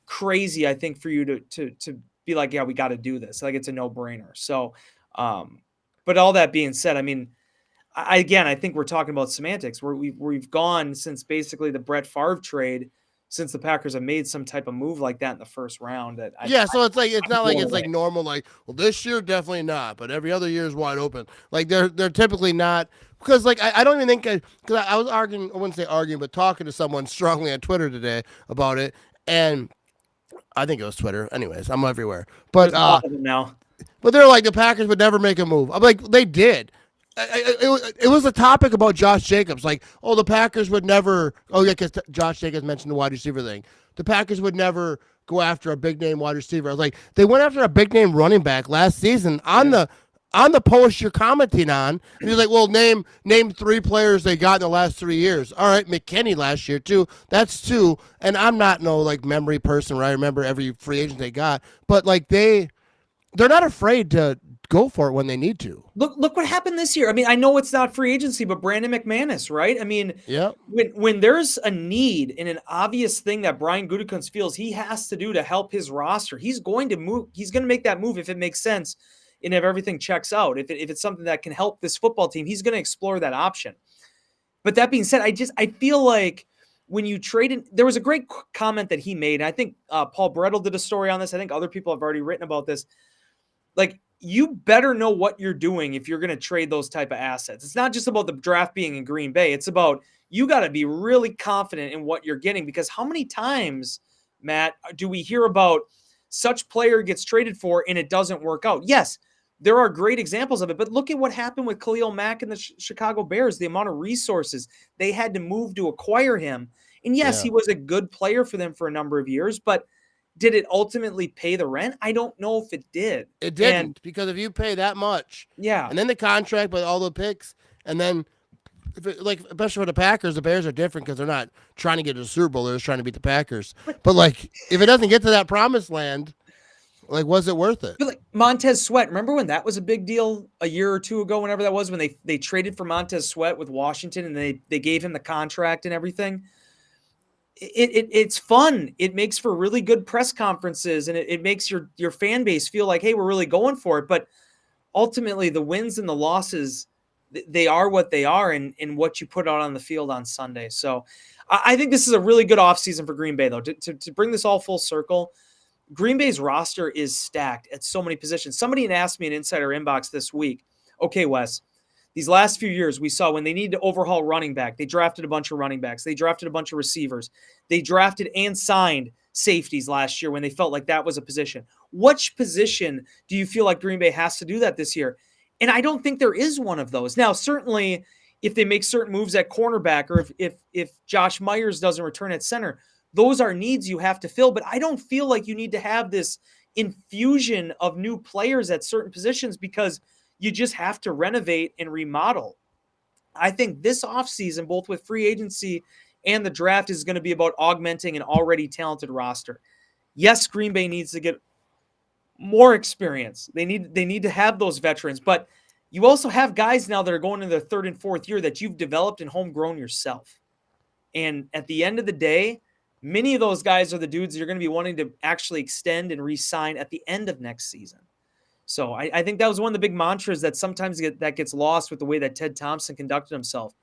crazy, I think, for you to be like, yeah, we got to do this. Like, it's a no brainer. So, but all that being said, I mean, I think we're talking about semantics where we've gone since basically the Brett Favre trade, since the Packers have made some type of move like that in the first round. That so it's like, it's not like it's like normal, like, well, this year definitely not, but every other year is wide open. Like they're typically not, because like I don't even think, because I was arguing, I wouldn't say arguing, but talking to someone strongly on Twitter today about it, and I think it was Twitter. Anyways, I'm everywhere, but now. But they're like, the Packers would never make a move. I'm like, they did. It was a topic about Josh Jacobs. Like, oh, the Packers would never. Oh, yeah, because Josh Jacobs mentioned the wide receiver thing. The Packers would never go after a big name wide receiver. I was like, they went after a big name running back last season on the post you're commenting on. And he's like, well, name 3 players they got in the last 3 years. All right, McKinney last year too. That's 2. And I'm not no like memory person where I remember every free agent they got, but like they're not afraid to go for it when they need to. Look what happened this year. I mean, I know it's not free agency, but Brandon McManus, right? I mean, yeah. When there's a need and an obvious thing that Brian Gutekunst feels he has to do to help his roster, he's going to move. He's going to make that move if it makes sense and if everything checks out. If it's something that can help this football team, he's going to explore that option. But that being said, I feel like when you trade in, there was a great comment that he made. And I think Paul Brettel did a story on this. I think other people have already written about this. Like, you better know what you're doing if you're going to trade those type of assets. It's not just about the draft being in Green Bay. It's about, you got to be really confident in what you're getting, because how many times, Matt, do we hear about such player gets traded for and it doesn't work out? Yes, there are great examples of it, but look at what happened with Khalil Mack and the Chicago Bears, the amount of resources they had to move to acquire him. And yes, he was a good player for them for a number of years, but did it ultimately pay the rent? I don't know if it did. It didn't, because if you pay that much, and then the contract with all the picks, and then like, especially for the Packers, the Bears are different because they're not trying to get to the Super Bowl; they're just trying to beat the Packers. But like, if it doesn't get to that promised land, like, was it worth it? But like Montez Sweat, remember when that was a big deal a year or two ago? Whenever that was, when they traded for Montez Sweat with Washington and they gave him the contract and everything. It's fun. It makes for really good press conferences, and it makes your fan base feel like, hey, we're really going for it. But ultimately, the wins and the losses, they are what they are, and what you put out on the field on Sunday. So I think this is a really good offseason for Green Bay, though. To bring this all full circle, Green Bay's roster is stacked at so many positions. Somebody had asked me in Insider Inbox this week, okay, Wes, these last few years, we saw when they needed to overhaul running back, they drafted a bunch of running backs. They drafted a bunch of receivers. They drafted and signed safeties last year when they felt like that was a position. Which position do you feel like Green Bay has to do that this year? And I don't think there is one of those. Now, certainly, if they make certain moves at cornerback, or if Josh Myers doesn't return at center, those are needs you have to fill. But I don't feel like you need to have this infusion of new players at certain positions, because you just have to renovate and remodel. I think this offseason, both with free agency and the draft, is going to be about augmenting an already talented roster. Yes, Green Bay needs to get more experience. They need to have those veterans, but you also have guys now that are going into their 3rd and 4th year that you've developed and homegrown yourself. And at the end of the day, many of those guys are the dudes you're going to be wanting to actually extend and re-sign at the end of next season. So I think that was one of the big mantras that sometimes that gets lost with the way that Ted Thompson conducted himself.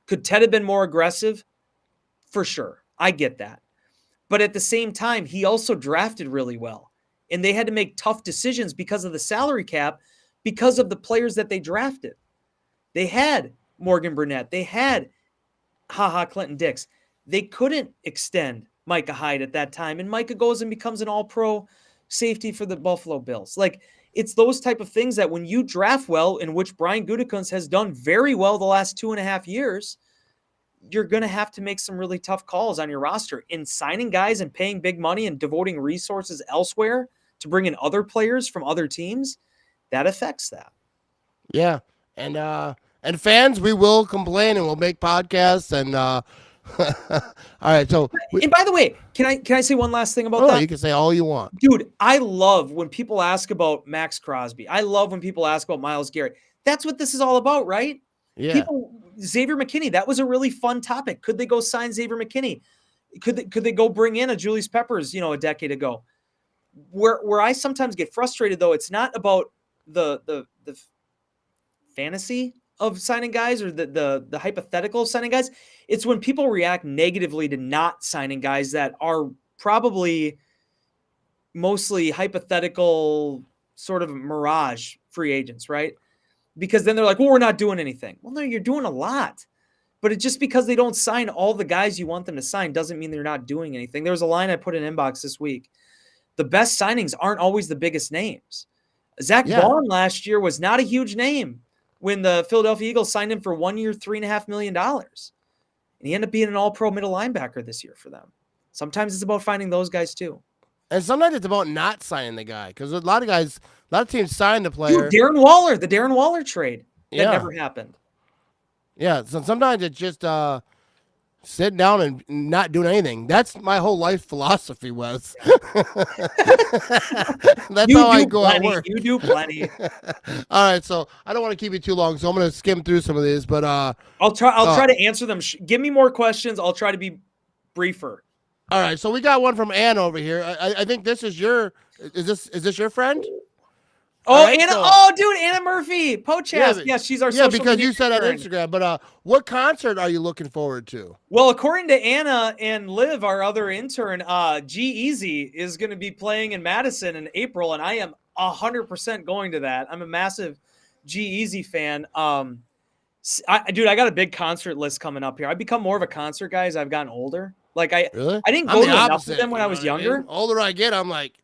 Could Ted have been more aggressive? for sure. I get that. But at the same time, he also drafted really well. And they had to make tough decisions because of the salary cap, because of the players that they drafted. They had Morgan Burnett. They had Clinton Dix. They couldn't extend Micah Hyde at that time. And Micah goes and becomes an all-pro safety for the Buffalo Bills. Like, it's those type of things that when you draft well, in which Brian Gutekunst has done very well the last 2.5 years, you're going to have to make some really tough calls on your roster. In signing guys and paying big money and devoting resources elsewhere to bring in other players from other teams, that affects that. Yeah. And fans, we will complain and we'll make podcasts and all right. So and by the way, can I say one last thing about that? You can say all you want. Dude, I love when people ask about Max Crosby. I love when people ask about Myles Garrett. That's what this is all about, right? Yeah. Xavier McKinney, that was a really fun topic. Could they go sign Xavier McKinney? Could they go bring in a Julius Peppers, a decade ago? Where I sometimes get frustrated, though, it's not about the fantasy of signing guys or the hypothetical of signing guys. It's when people react negatively to not signing guys that are probably mostly hypothetical sort of mirage free agents, right? Because then they're like, well, we're not doing anything. Well, no, you're doing a lot. But it's just because they don't sign all the guys you want them to sign doesn't mean they're not doing anything. There was a line I put in inbox this week. The best signings aren't always the biggest names. Zach Vaughn last year was not a huge name when the Philadelphia Eagles signed him for 1 year, $3.5 million. And he ended up being an all-pro middle linebacker this year for them. Sometimes it's about finding those guys too. And sometimes it's about not signing the guy because a lot of teams sign the player. Dude, the Darren Waller trade that never happened. Yeah, so sometimes it's just sitting down and not doing anything. That's my whole life philosophy, Wes. That's how I go at work. You do plenty. All right, so I don't want to keep you too long, so I'm going to skim through some of these, but I'll try to answer them. Give me more questions. I'll try to be briefer. All right, so we got one from Ann over here. I think this is is this your friend? Oh, right, Anna! Dude, Anna Murphy, Pochast. Yeah, she's our social because media you said on Instagram. But what concert are you looking forward to? Well, according to Anna and Liv, our other intern, G-Eazy is going to be playing in Madison in April, and I am 100% going to that. I'm a massive G-Eazy fan. Dude, I got a big concert list coming up here. I've become more of a concert guy as I've gotten older. Like I didn't go to enough of them when I was younger. I mean? Older I get, I'm like,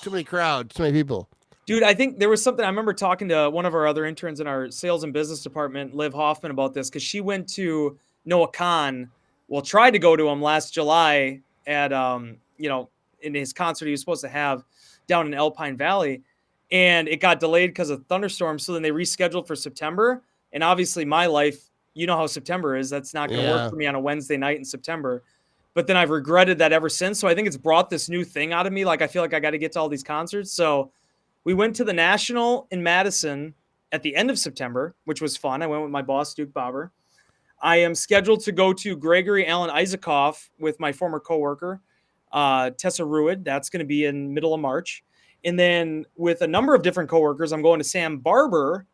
too many crowds, too many people. Dude, I think there was something I remember talking to one of our other interns in our sales and business department, Liv Hoffman, about this because she went to Noah Khan. Well, tried to go to him last July at in his concert he was supposed to have down in Alpine Valley, and it got delayed because of thunderstorms. So then they rescheduled for September. And obviously, my life, you know how September is. That's not going to work for me on a Wednesday night in September. But then I've regretted that ever since. So I think it's brought this new thing out of me. Like I feel like I got to get to all these concerts. So we went to the National in Madison at the end of September, which was fun. I went with my boss, Duke Bauer. I am scheduled to go to Gregory Allen Isaacoff with my former coworker, Tessa Ruid. That's going to be in middle of March. And then with a number of different coworkers, I'm going to Sam Barber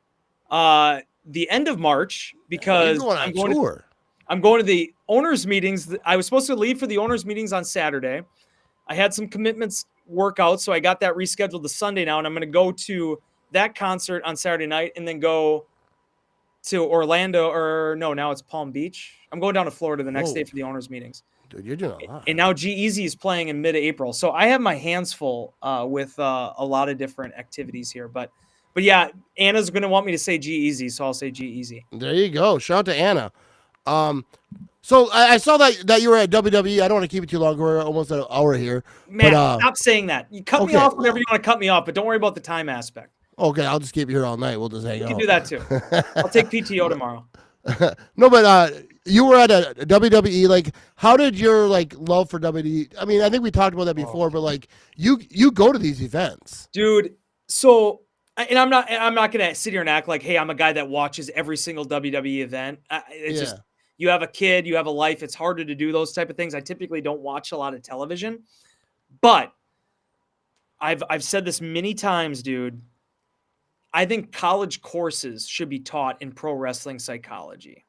the end of March because I'm going to the owners meetings. I was supposed to leave for the owners meetings on Saturday. I had some commitments work out, so I got that rescheduled to Sunday now, and I'm going to go to that concert on Saturday night and then go to Orlando, now it's Palm Beach. I'm going down to Florida the next day for the owners meetings. Dude, you're doing a lot. And now G-Eazy is playing in mid-April, so I have my hands full with a lot of different activities here, But yeah, Anna's going to want me to say G-Eazy, so I'll say G-Eazy. There you go. Shout out to Anna. So I saw that you were at WWE. I don't want to keep it too long. We're almost at an hour here. Man, stop saying that. You cut me off whenever you want to cut me off, but don't worry about the time aspect. Okay, I'll just keep you here all night. We'll just hang out. You can do that too. I'll take PTO tomorrow. No, but you were at a WWE. Like, how did your love for WWE? I mean, I think we talked about that before, but you go to these events, dude. So. And I'm not going to sit here and act like, hey, I'm a guy that watches every single WWE event. It's just, you have a kid, you have a life. It's harder to do those type of things. I typically don't watch a lot of television, but I've said this many times, dude. I think college courses should be taught in pro wrestling psychology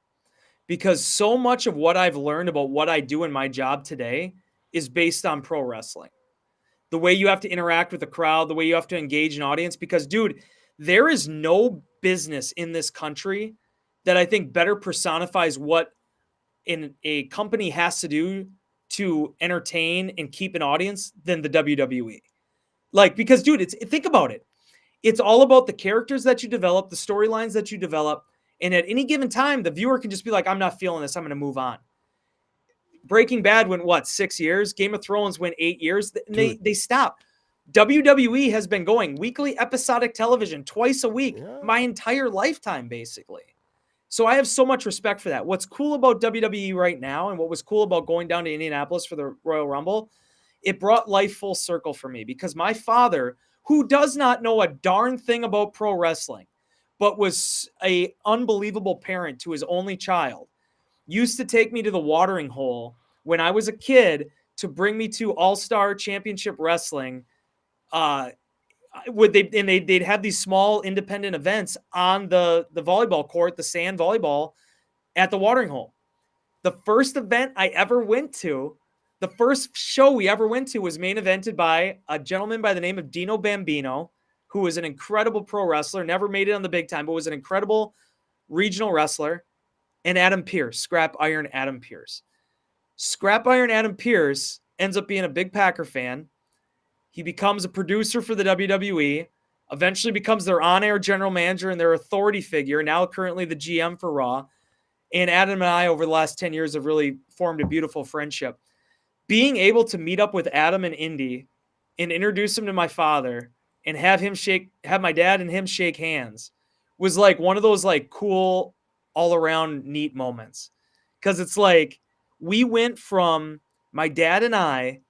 because so much of what I've learned about what I do in my job today is based on pro wrestling. The way you have to interact with the crowd, the way you have to engage an audience, because dude, there is no business in this country that I think better personifies what a company has to do to entertain and keep an audience than the WWE. Like, because dude, think about it. It's all about the characters that you develop, the storylines that you develop, and at any given time, the viewer can just be like, I'm not feeling this, I'm going to move on. Breaking Bad went, what, 6 years? Game of Thrones went 8 years. They stop. WWE has been going weekly episodic television twice a week, my entire lifetime, basically. So I have so much respect for that. What's cool about WWE right now, and what was cool about going down to Indianapolis for the Royal Rumble, it brought life full circle for me, because my father, who does not know a darn thing about pro wrestling, but was an unbelievable parent to his only child, used to take me to the watering hole when I was a kid to bring me to All-Star Championship Wrestling. They'd have these small independent events on the volleyball court, the sand volleyball at the watering hole. The first event I ever went to, the first show we ever went to, was main evented by a gentleman by the name of Dino Bambino, who was an incredible pro wrestler, never made it on the big time, but was an incredible regional wrestler, and Adam Pearce, Scrap Iron Adam Pearce. Scrap Iron Adam Pearce ends up being a big Packer fan. He becomes a producer for the WWE, eventually becomes their on-air general manager and their authority figure, now currently the GM for Raw. And Adam and I, over the last 10 years, have really formed a beautiful friendship. Being able to meet up with Adam and Indy and introduce him to my father and have my dad and him shake hands was like one of those like cool, all-around neat moments. Because it's like we went from my dad and I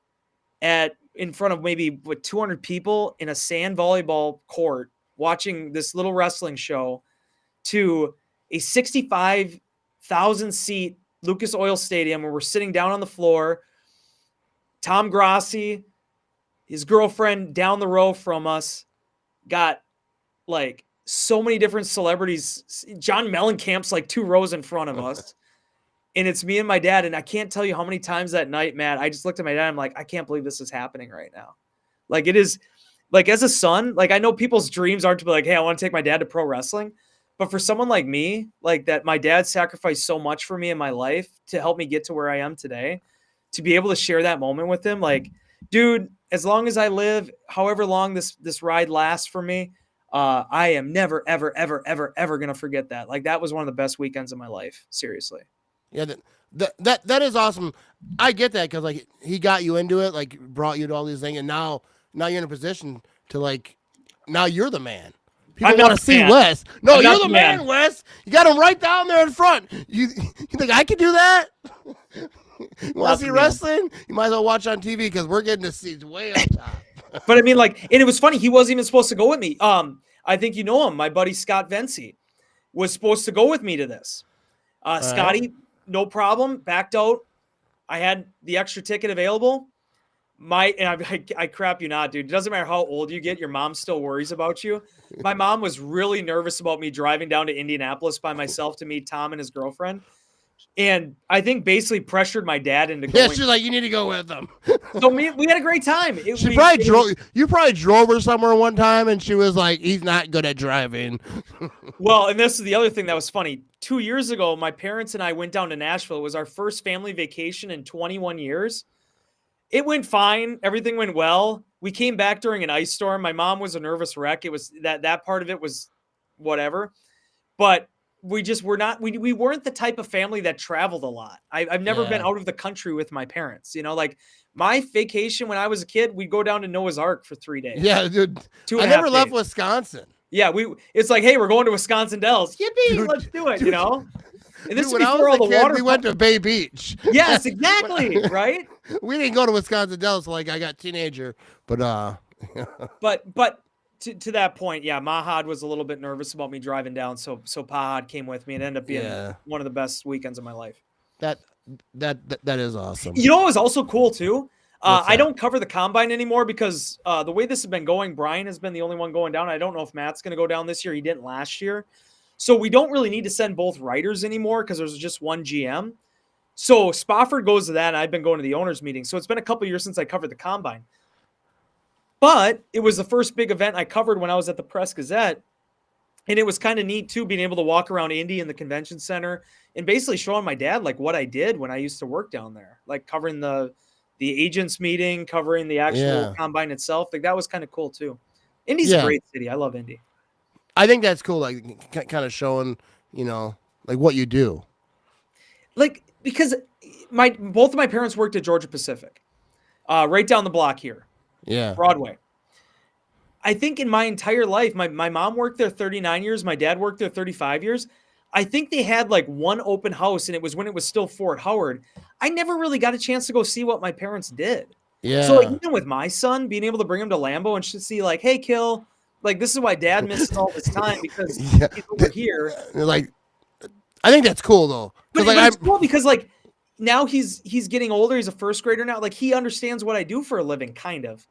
in front of maybe 200 people in a sand volleyball court watching this little wrestling show to a 65,000 seat Lucas Oil Stadium where we're sitting down on the floor. Tom Grassi, his girlfriend down the row from us, got like so many different celebrities. John Mellencamp's like 2 rows in front of us. And it's me and my dad. And I can't tell you how many times that night, Matt, I just looked at my dad. I'm like, I can't believe this is happening right now. Like, it is, like, as a son, like, I know people's dreams aren't to be like, hey, I want to take my dad to pro wrestling. But for someone like me, like that, my dad sacrificed so much for me in my life to help me get to where I am today, to be able to share that moment with him. Like, dude, as long as I live, however long this ride lasts for me, I am never, ever, ever, ever, ever going to forget that. Like, that was one of the best weekends of my life. Seriously. Yeah, that is awesome. I get that, because like he got you into it, like brought you to all these things, and now you're in a position to like, now you're the man. People want to see Wes. No, you're the man, Wes. You got him right down there in front. You think I can do that? You want to see wrestling? You might as well watch on TV, because we're getting the seats way up top. But I mean, like, and it was funny. He wasn't even supposed to go with me. I think you know him. My buddy Scott Vency was supposed to go with me to this. Scotty, no problem. Backed out. I had the extra ticket available. I crap you not, dude. It doesn't matter how old you get. Your mom still worries about you. My mom was really nervous about me driving down to Indianapolis by myself to meet Tom and his girlfriend. And I think basically pressured my dad into going. Yeah, she's like, you need to go with them. So we had a great time. You probably drove her somewhere one time, and she was like, he's not good at driving. Well, and this is the other thing that was funny. 2 years ago, my parents and I went down to Nashville. It was our first family vacation in 21 years. It went fine. Everything went well. We came back during an ice storm. My mom was a nervous wreck. It was that part of it was whatever. But we weren't the type of family that traveled a lot. I've never been out of the country with my parents. You know, like my vacation when I was a kid, we'd go down to Noah's Ark for 3 days. Yeah, dude. I never left Wisconsin. Yeah, it's like, hey, we're going to Wisconsin Dells. Yippee, dude, let's do it, you know? And this is before all the water. We went to Bay Beach. Yes, exactly, right? We didn't go to Wisconsin Dells like I got teenager, but to that point, yeah, Mahad was a little bit nervous about me driving down, so Pahad came with me, and ended up being one of the best weekends of my life. That is awesome. You know what was also cool too? I don't cover the combine anymore because the way this has been going, Brian has been the only one going down. I don't know if Matt's going to go down this year. He didn't last year. So we don't really need to send both writers anymore because there's just one GM. So Spofford goes to that, and I've been going to the owners meeting. So it's been a couple years since I covered the combine. But it was the first big event I covered when I was at the Press Gazette. And it was kind of neat, too, being able to walk around Indy in the convention center and basically showing my dad, like, what I did when I used to work down there. Like, covering the agents meeting, covering the actual combine itself. Like, that was kind of cool, too. Indy's a great city. I love Indy. I think that's cool, like, kind of showing, you know, like, what you do. Like, because both of my parents worked at Georgia Pacific, right down the block here. Yeah. Broadway. I think in my entire life, my mom worked there 39 years. My dad worked there 35 years. I think they had like one open house, and it was when it was still Fort Howard. I never really got a chance to go see what my parents did. Yeah. So like, even with my son, being able to bring him to Lambeau and see like, hey, Kill, like this is why Dad misses all this time because he's over here. Like, I think that's cool though. But it's cool because like now he's getting older. He's a first grader now. Like he understands what I do for a living, kind of.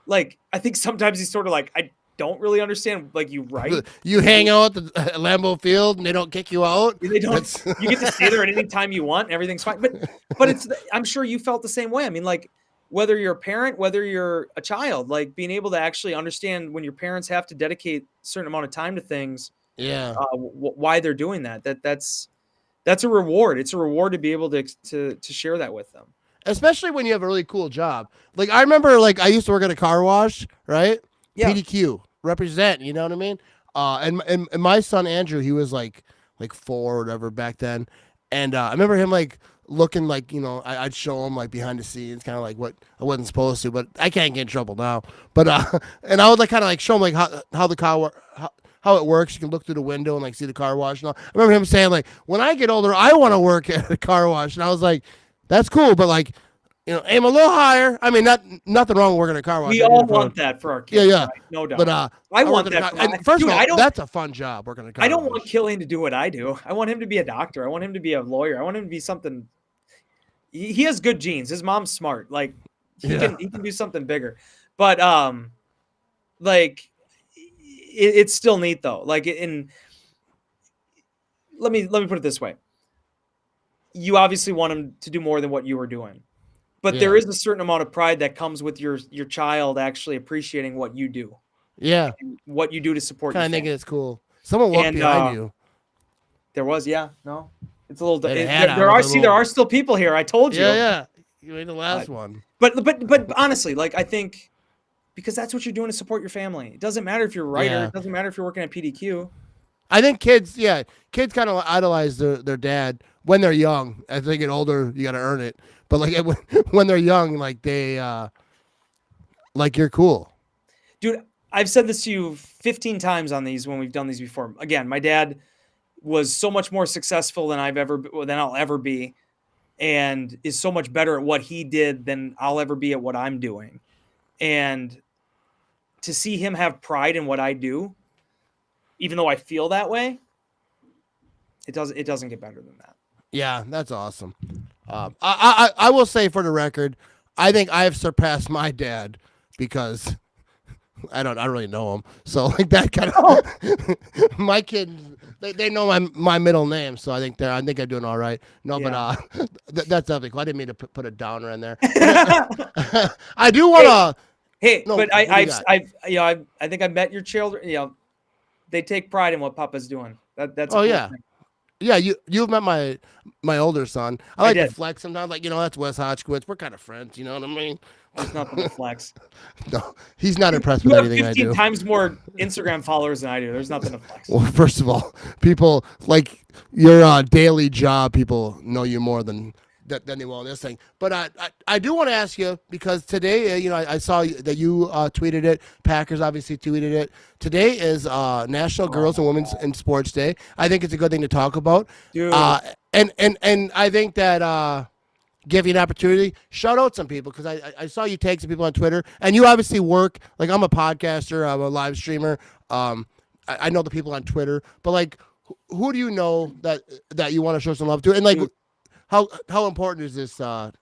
Like, I think sometimes he's sort of like, I don't really understand, like, you write. You hang out at the Lambeau Field and they don't kick you out? They don't. You get to stay there at any time you want. And everything's fine. But I'm sure you felt the same way. I mean, like, whether you're a parent, whether you're a child, like, being able to actually understand when your parents have to dedicate a certain amount of time to things. Yeah. Why they're doing that's a reward. It's a reward to be able to share that with them. Especially when you have a really cool job. Like, I remember, like, I used to work at a car wash, right? Yeah. PDQ, represent, you know what I mean? And my son, Andrew, he was, like 4 or whatever back then. And I remember him, like, looking like, you know, I'd show him, like, behind the scenes, kind of like what I wasn't supposed to. But I can't get in trouble now. But, and I would, like, kind of, like, show him, like, how the car how it works. You can look through the window and, like, see the car wash and all. I remember him saying, like, when I get older, I want to work at a car wash. And I was like, that's cool, but like, you know, aim a little higher. I mean, nothing wrong with working at a car wash. We all want that for our kids. Yeah, right? No doubt. But I want that. First of all, that's a fun job working at a car wash. I don't want Killian to do what I do. I want him to be a doctor. I want him to be a lawyer. I want him to be something. He has good genes. His mom's smart. Like he can do something bigger. But like it's still neat though. Like let me put it this way. You obviously want him to do more than what you were doing. But there is a certain amount of pride that comes with your child actually appreciating what you do. Yeah. What you do to support you. Kind of thinking it's cool. Someone walked behind you. There was, no. It's a little there are still people here. I told you. Yeah. You ain't the last one. But honestly, like I think because that's what you're doing to support your family. It doesn't matter if you're a writer, it doesn't matter if you're working at PDQ. I think kids kind of idolize their dad when they're young. As they get older, you got to earn it. But like when they're young, like they, like you're cool, dude. I've said this to you 15 times on these when we've done these before. Again, my dad was so much more successful than I'll ever be, and is so much better at what he did than I'll ever be at what I'm doing. And to see him have pride in what I do, even though I feel that way, it doesn't get better than that. Yeah, that's awesome. I will say for the record, I think I have surpassed my dad because I don't really know him. So like that kind of my kids, they know my middle name, so I think I'm doing all right. No, but that's definitely cool. I didn't mean to put a downer in there. I do want to. Hey, no, but I think I met your children. You know, they take pride in what Papa's doing. That's a cool thing. Yeah, you've met my older son. I like to flex sometimes. Like, you know, that's Wes Hodkiewicz. We're kind of friends. You know what I mean? There's nothing to flex. No, he's not impressed with anything I do. 15 times more Instagram followers than I do. There's nothing to flex. Well, first of all, people like your daily job. People know you more than they will on this thing. But I do want to ask you because today, you know, I saw that you tweeted it. Packers obviously tweeted it. Today is National Girls and Women's in Sports Day. I think it's a good thing to talk about. Dude. And I think that give you an opportunity, shout out some people because I saw you tag some people on Twitter, and you obviously work. Like I'm a podcaster, I'm a live streamer. I know the people on Twitter, but like, who do you know that you want to show some love to, and like. Dude. How important is this to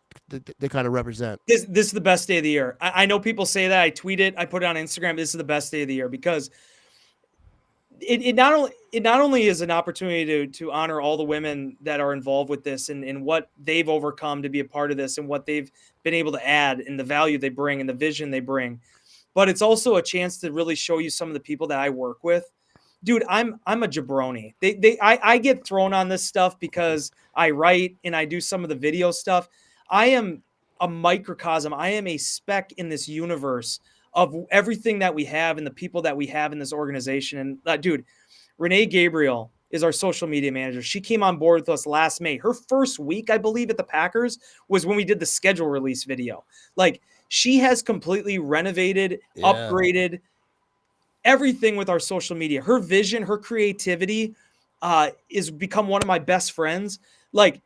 kind of represent? This is the best day of the year. I know people say that. I tweet it. I put it on Instagram. This is the best day of the year because it not only is an opportunity to honor all the women that are involved with this and what they've overcome to be a part of this and what they've been able to add and the value they bring and the vision they bring, but it's also a chance to really show you some of the people that I work with. Dude, I'm a jabroni. I get thrown on this stuff because I write and I do some of the video stuff. I am a microcosm. I am a speck in this universe of everything that we have and the people that we have in this organization. And dude, Renee Gabriel is our social media manager. She came on board with us last May. Her first week, I believe, at the Packers was when we did the schedule release video. Like, she has completely renovated, upgraded everything with our social media. Her vision, her creativity is become one of my best friends. Like,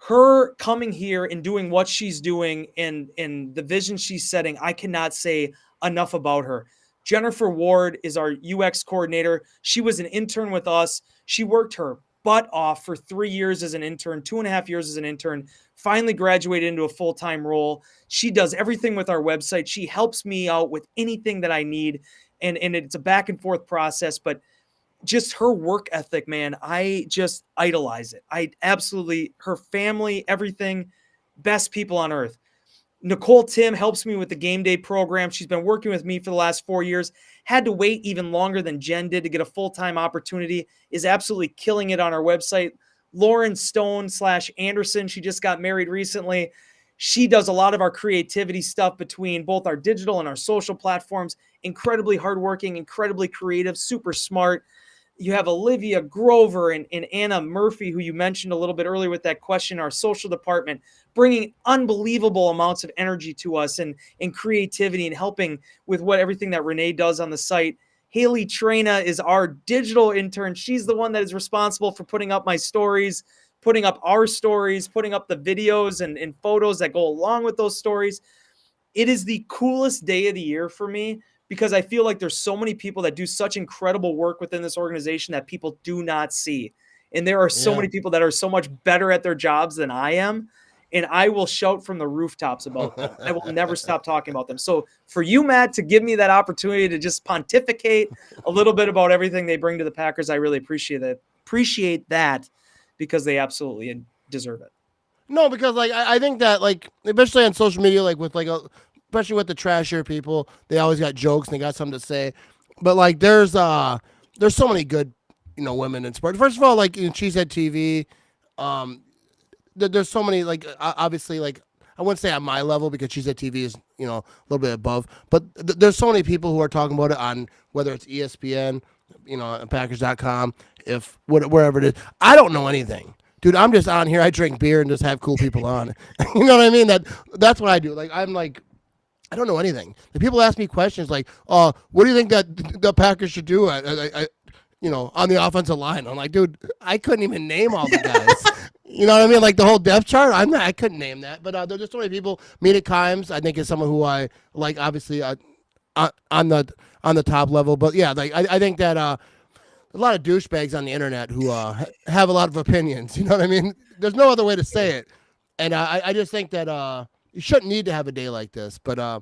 her coming here and doing what she's doing and the vision she's setting, I cannot say enough about her. Jennifer Ward is our UX coordinator. She was an intern with us. She worked her butt off for 3 years as an intern, 2.5 years as an intern, finally graduated into a full-time role. She does everything with our website. She helps me out with anything that I need. And it's a back and forth process, but just her work ethic, man, I just idolize it. I absolutely, her family, everything, best people on earth. Nicole Tim helps me with the game day program. She's been working with me for the last 4 years. Had to wait even longer than Jen did to get a full-time opportunity. Is absolutely killing it on our website. Lauren Stone / Anderson. She just got married recently. She does a lot of our creativity stuff between both our digital and our social platforms. Incredibly hardworking, incredibly creative, super smart. You have Olivia Grover and Anna Murphy, who you mentioned a little bit earlier with that question, our social department, bringing unbelievable amounts of energy to us and creativity and helping with everything that Renee does on the site. Haley Trena is our digital intern. She's the one that is responsible for putting up my stories, putting up our stories, putting up the videos and photos that go along with those stories. It is the coolest day of the year for me because I feel like there's so many people that do such incredible work within this organization that people do not see. And there are so many people that are so much better at their jobs than I am. And I will shout from the rooftops about them. I will never stop talking about them. So for you, Matt, to give me that opportunity to just pontificate a little bit about everything they bring to the Packers, I really appreciate that because they absolutely deserve it. No, because like I think that like especially on social media, like with especially with the trashier people, they always got jokes and they got something to say. But like there's so many good women in sports. First of all, like in Cheesehead TV, there's so many like obviously like I wouldn't say on my level because Cheesehead TV is a little bit above, but there's so many people who are talking about it on whether it's ESPN, Packers.com, wherever it is. I don't know anything. Dude, I'm just on here. I drink beer and just have cool people on. You know what I mean? That's what I do. Like I'm like, I don't know anything. The people ask me questions like, "Oh, what do you think that the Packers should do?" On the offensive line. I'm like, dude, I couldn't even name all the guys. You know what I mean? Like the whole depth chart. I couldn't name that. But there's just so many people. Mina Kimes, I think, is someone who I like. Obviously, on the top level. But yeah, like I think that. A lot of douchebags on the internet who have a lot of opinions. You know what I mean? There's no other way to say it. And I just think that you shouldn't need to have a day like this. But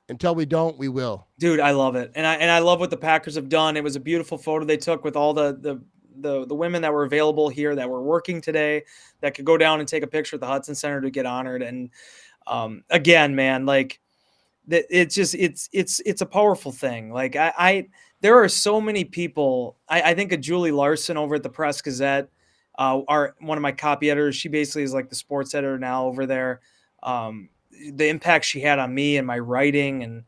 until we don't, we will. Dude, I love it. And I love what the Packers have done. It was a beautiful photo they took with all the women that were available here that were working today that could go down and take a picture at the Hudson Center to get honored. And again, man, like it's just it's a powerful thing. Like there are so many people. I think of Julie Larson over at the Press Gazette, one of my copy editors. She basically is like the sports editor now over there. The impact she had on me and my writing, and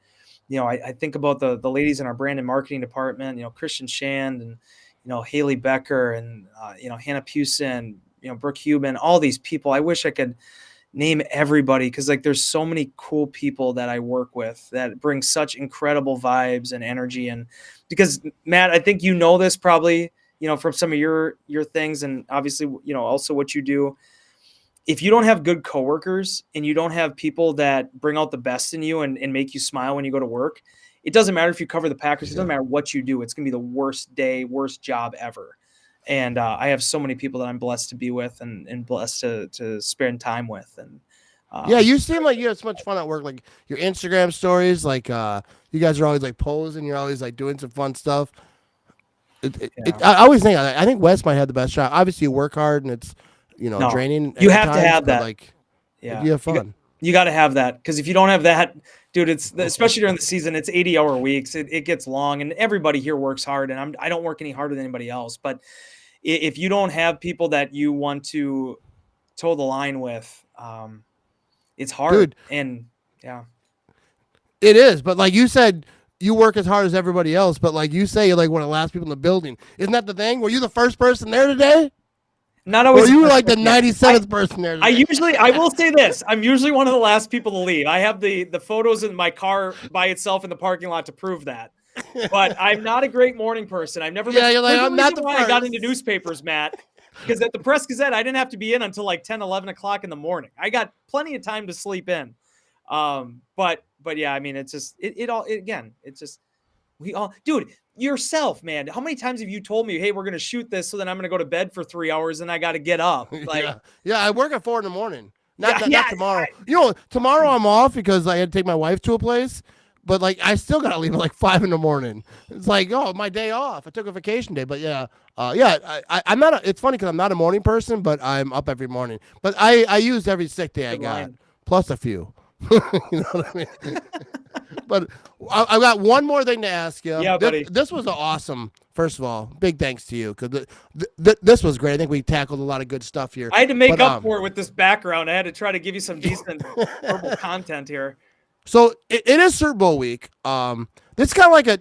I think about the ladies in our brand and marketing department. Christian Shand and Haley Becker and Hannah Pewson, Brooke Huban, all these people. I wish I could name everybody because like there's so many cool people that I work with that bring such incredible vibes and energy. And because Matt, I think this probably from some of your things and obviously also what you do. If you don't have good coworkers and you don't have people that bring out the best in you and make you smile when you go to work, it doesn't matter if you cover the Packers. It doesn't matter what you do. It's going to be the worst day, worst job ever. And I have so many people that I'm blessed to be with and blessed to spend time with. And yeah, you seem like you have so much fun at work. Like your Instagram stories, like you guys are always like posing. You're always like doing some fun stuff. I always think I think Wes might have the best shot. Obviously, you work hard and it's No, draining. you At have to times, have but that. like Yeah, you have fun. You got to have that, because if you don't have that, dude, it's especially during the season, it's 80-hour weeks. It gets long, and everybody here works hard, and I don't work any harder than anybody else. But if you don't have people that you want to toe the line with, it's hard. Dude. And yeah, It is, but like you said, you work as hard as everybody else. But like you say, you're like one of the last people in the building. Isn't that the thing? Were you the first person there today? not always. Or you were like the 97th person there today? I will say this: I'm usually one of the last people to leave. I have the photos in my car by itself in the parking lot to prove that. But I'm not a great morning person. I've never. Yeah, you're like, I'm not the first. I got into newspapers, Matt, because at the Press Gazette, I didn't have to be in until like 10, 11 o'clock in the morning. I got plenty of time to sleep in. But yeah, I mean, it's just it's just we all, dude, yourself, man. How many times have you told me, hey, we're gonna shoot this, so then I'm gonna go to bed for 3 hours and I got to get up? Like, yeah, I work at 4 a.m. Not tomorrow. Tomorrow I'm off because I had to take my wife to a place. But like, I still gotta leave at like 5 a.m. It's like, oh, my day off. I took a vacation day, but I'm not. It's funny because I'm not a morning person, but I'm up every morning. But I used every sick day I got, plus a few. You know what I mean? But I got one more thing to ask you. Yeah, buddy. This was awesome. First of all, big thanks to you because this was great. I think we tackled a lot of good stuff here. I had to make up for it with this background. I had to try to give you some decent verbal content here. So it is Super Bowl week. It's kind of like a.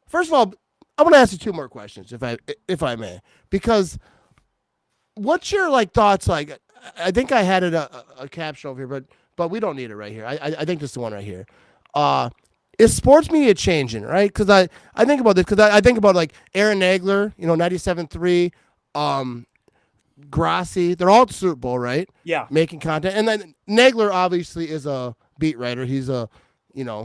First of all, I want to ask you two more questions, if I may, because what's your like thoughts? Like, I think I had it a caption over here, but we don't need it right here. I think this is the one right here. Is sports media changing, right? Because I think about this because I think about like Aaron Nagler, 97.3, Grassi. They're all at the Super Bowl, right? Yeah, making content, and then Nagler obviously is a beat writer. He's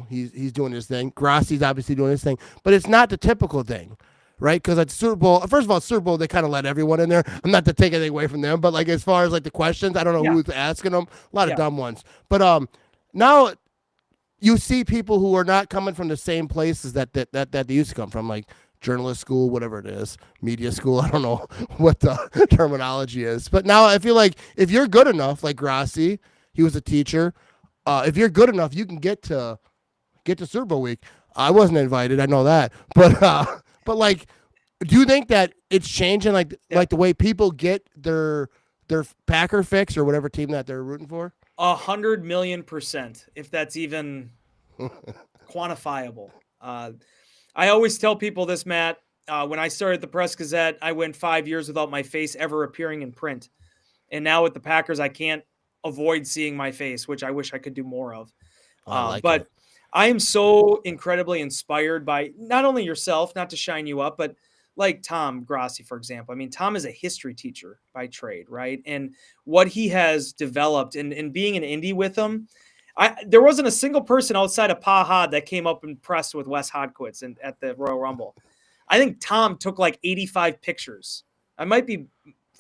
he's doing his thing. Grassi's obviously doing his thing, but it's not the typical thing, right? Because at Super Bowl, first of all, Super Bowl, they kind of let everyone in there. I'm not to take anything away from them, but like as far as like the questions, I don't know who's asking them. A lot of dumb ones. But now you see people who are not coming from the same places that they used to come from, like journalist school, whatever it is, media school. I don't know what the terminology is, but now I feel like if you're good enough, like Grassi, he was a teacher. If you're good enough, you can get to Super Bowl week. I wasn't invited, I know that, but like, do you think that it's changing, like the way people get their Packer fix or whatever team that they're rooting for? 100 million%, if that's even quantifiable. I always tell people this, Matt. When I started the Press Gazette, I went 5 years without my face ever appearing in print, and now with the Packers, I can't avoid seeing my face, which I wish I could do more of. But I am so incredibly inspired by not only yourself, not to shine you up, but like Tom Grassi, for example. I mean, Tom is a history teacher by trade, right? And what he has developed and being an indie with him, there wasn't a single person outside of Pahad that came up and pressed with Wes Hodkiewicz at the Royal Rumble. I think Tom took like 85 pictures. I might be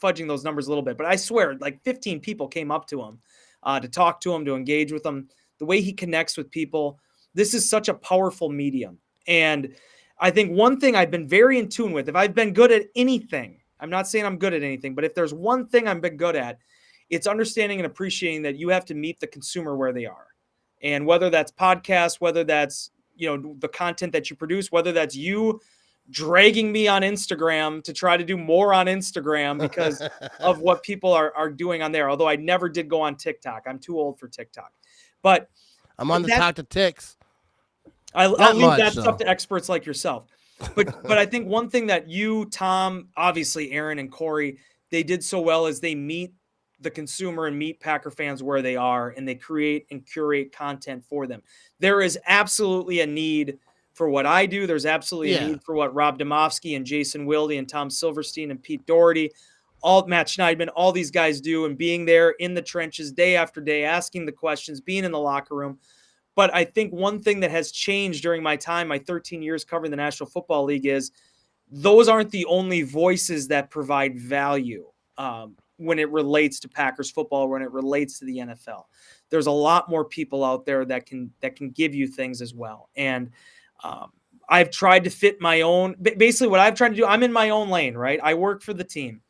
fudging those numbers a little bit, but I swear like 15 people came up to him to talk to him, to engage with him. The way he connects with people, this is such a powerful medium. And I think one thing I've been very in tune with, if I've been good at anything, I'm not saying I'm good at anything, but if there's one thing I've been good at, it's understanding and appreciating that you have to meet the consumer where they are. And whether that's podcasts, whether that's, the content that you produce, whether that's you dragging me on Instagram to try to do more on Instagram because of what people are doing on there. Although I never did go on TikTok. I'm too old for TikTok. But I'm on the talk to ticks. I'll leave that stuff to experts like yourself. But I think one thing that you, Tom, obviously Aaron and Corey, they did so well is they meet the consumer and meet Packer fans where they are, and they create and curate content for them. There is absolutely a need for what I do. There's absolutely a need for what Rob Domofsky and Jason Wilde and Tom Silverstein and Pete Doherty, Matt Schneidman, all these guys do, and being there in the trenches day after day, asking the questions, being in the locker room. But I think one thing that has changed during my time, my 13 years covering the National Football League, is those aren't the only voices that provide value when it relates to Packers football, when it relates to the NFL. There's a lot more people out there that can give you things as well. And I've tried to fit my own, basically what I've tried to do. I'm in my own lane, right? I work for the team.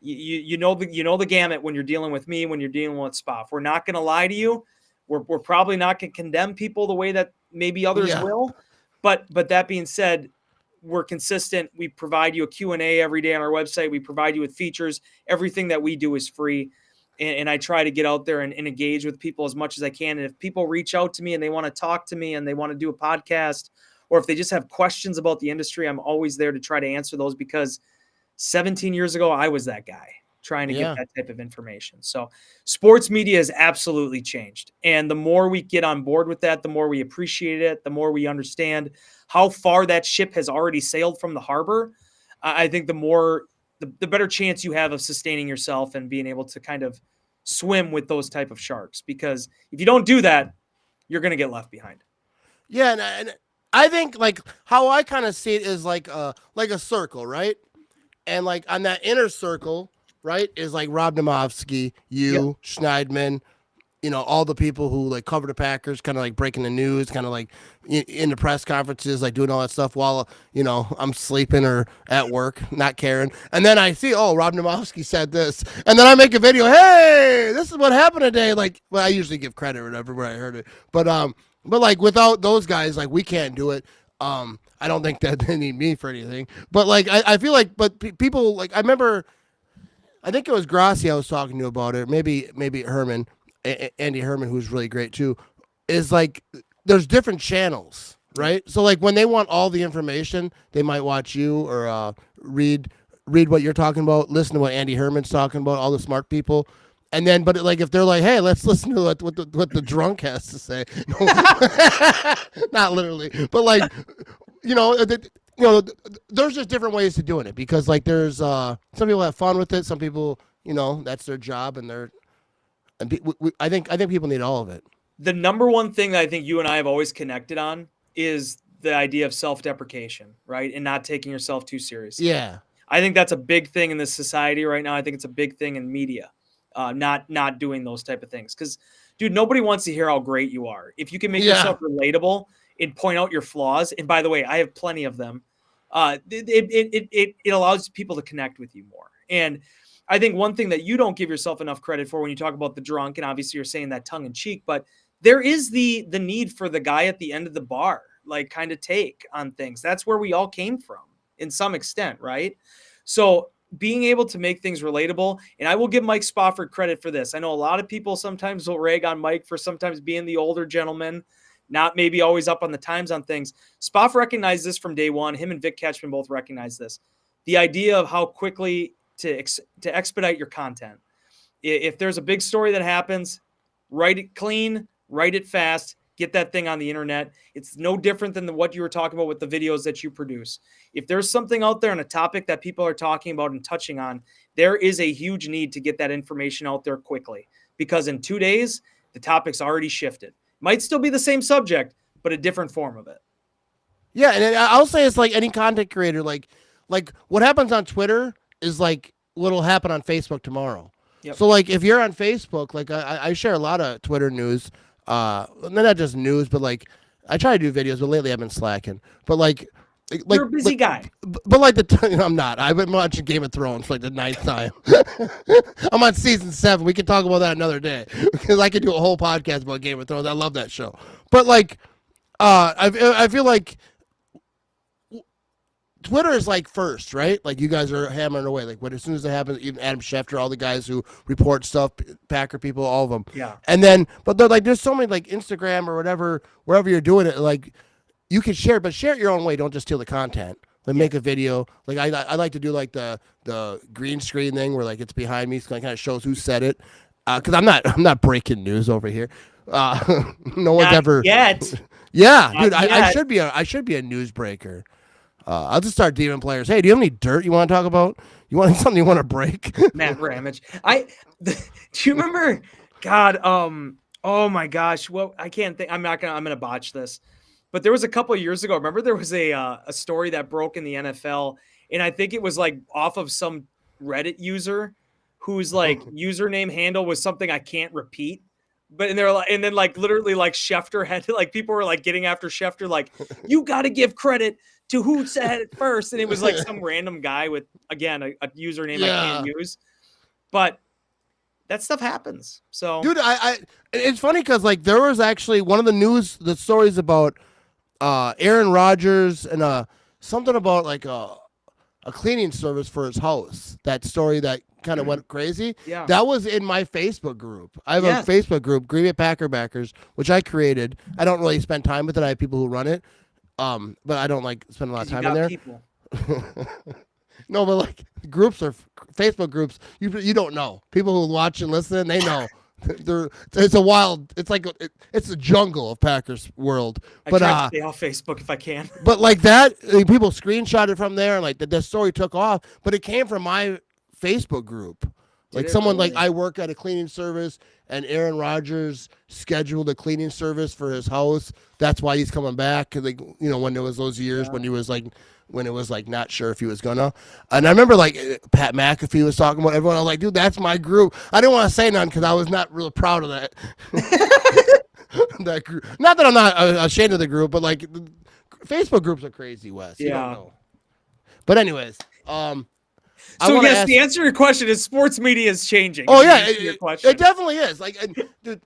You know the gamut when you're dealing with me, when you're dealing with Spoff. We're not going to lie to you. We're probably not going to condemn people the way that maybe others will. But that being said, we're consistent. We provide you a Q&A every day on our website. We provide you with features. Everything that we do is free. And I try to get out there and engage with people as much as I can. And if people reach out to me and they want to talk to me and they want to do a podcast, or if they just have questions about the industry, I'm always there to try to answer those, because 17 years ago, I was that guy trying to get that type of information. So sports media has absolutely changed. And the more we get on board with that, the more we appreciate it, the more we understand how far that ship has already sailed from the harbor. I think the better chance you have of sustaining yourself and being able to kind of swim with those type of sharks. Because if you don't do that, you're going to get left behind. Yeah, and I think like how I kind of see it is like a circle, right? And like on that inner circle, right, is like Rob Domofsky, you, Schneidman, all the people who like cover the Packers, kind of like breaking the news, kind of like in the press conferences, like doing all that stuff while, I'm sleeping or at work, not caring. And then I see, oh, Rob Domofsky said this. And then I make a video, hey, this is what happened today. Like, well, I usually give credit or whatever where I heard it. But like without those guys, like we can't do it. I don't think that they need me for anything. But like, I feel like, people like, I remember, I think it was Grassi I was talking to about it. Maybe Herman. Andy Herman, who's really great too, is like there's different channels, right? So like when they want all the information, they might watch you or read what you're talking about, listen to what Andy Herman's talking about, all the smart people, and then but like if they're like, hey, let's listen to what the drunk has to say, not literally, but like there's just different ways to doing it, because like there's some people have fun with it, some people that's their job and they're. And I think people need all of it. The number one thing that I think you and I have always connected on is the idea of self-deprecation, right? And not taking yourself too seriously. Yeah. I think that's a big thing in this society right now. I think it's a big thing in media, not doing those type of things. Because, dude, nobody wants to hear how great you are. If you can make yourself relatable and point out your flaws, and by the way, I have plenty of them, it allows people to connect with you more. And I think one thing that you don't give yourself enough credit for when you talk about the drunk, and obviously you're saying that tongue in cheek, but there is the need for the guy at the end of the bar, like kind of take on things. That's where we all came from in some extent, right? So being able to make things relatable, and I will give Mike Spofford credit for this. I know a lot of people sometimes will rag on Mike for sometimes being the older gentleman, not maybe always up on the times on things. Spoff recognized this from day one. Him and Vic Ketchman both recognized this. The idea of how quickly to expedite your content. If there's a big story that happens, write it clean, write it fast, get that thing on the internet. It's no different than what you were talking about with the videos that you produce. If there's something out there on a topic that people are talking about and touching on, there is a huge need to get that information out there quickly, because in 2 days, the topic's already shifted. Might still be the same subject, but a different form of it. Yeah, and I'll say it's like any content creator, like what happens on Twitter is like what'll happen on Facebook tomorrow. Yep. So like if you're on Facebook, like I share a lot of Twitter news, not just news, but like I try to do videos, but lately I've been slacking. But like you're a busy guy. But like I'm not. I've been watching Game of Thrones for like the 9th time. I'm on season 7. We can talk about that another day, because I could do a whole podcast about Game of Thrones. I love that show. But like I feel like Twitter is like first, right? Like you guys are hammering away. Like as soon as it happens, even Adam Schefter, all the guys who report stuff, Packer people, all of them. Yeah. And then, but they're like, there's so many like Instagram or whatever, wherever you're doing it, like you can share, but share it your own way. Don't just steal the content. Like make a video. Like I like to do like the green screen thing where like it's behind me, so it kind of shows who said it. Because I'm not breaking news over here. No one's ever yet. Yeah, not dude, yet. I should be a newsbreaker. I'll just start DMing players. Hey, do you have any dirt you want to talk about? You want something you want to break? Matt Ramage. Do you remember? God, oh my gosh. Well, I can't think. I'm gonna botch this. But there was a couple of years ago. Remember, there was a story that broke in the NFL, and I think it was like off of some Reddit user whose like username handle was something I can't repeat. But and they're like, and then like literally like Schefter had to, like, people were like getting after Schefter, like, you got to give credit to who said it first. And it was like some random guy with, again, a username I can't use. But that stuff happens. So, dude, it's funny because like there was actually one of the stories about Aaron Rodgers and something about like a cleaning service for his house. That story that kind of went crazy. Yeah. That was in my Facebook group. I have Yes. a Facebook group, Green Bay Packer Backers, which I created. I don't really spend time with it. I have people who run it. But I don't like spend a lot of 'Cause you time in got there. people. No, but like groups are Facebook groups. You don't know. People who watch and listen, they know. It's a wild. It's like it's a jungle of Packers world. But I try to stay off Facebook if I can. but like that, like, people screenshot it from there, and like the story took off. But it came from my Facebook group. Like someone really? like, I work at a cleaning service, and Aaron Rodgers scheduled a cleaning service for his house. That's why he's coming back. 'Cause, like, you know, when there was those years when it was like not sure if he was gonna. And I remember like Pat McAfee was talking about everyone. I was like, dude, that's my group. I didn't want to say none because I was not real proud of that. That group. Not that I'm not ashamed of the group, but like Facebook groups are crazy, Wes. You don't know. But anyways, So yes, the answer to your question is sports media is changing. Oh yeah, it definitely is. Like, dude,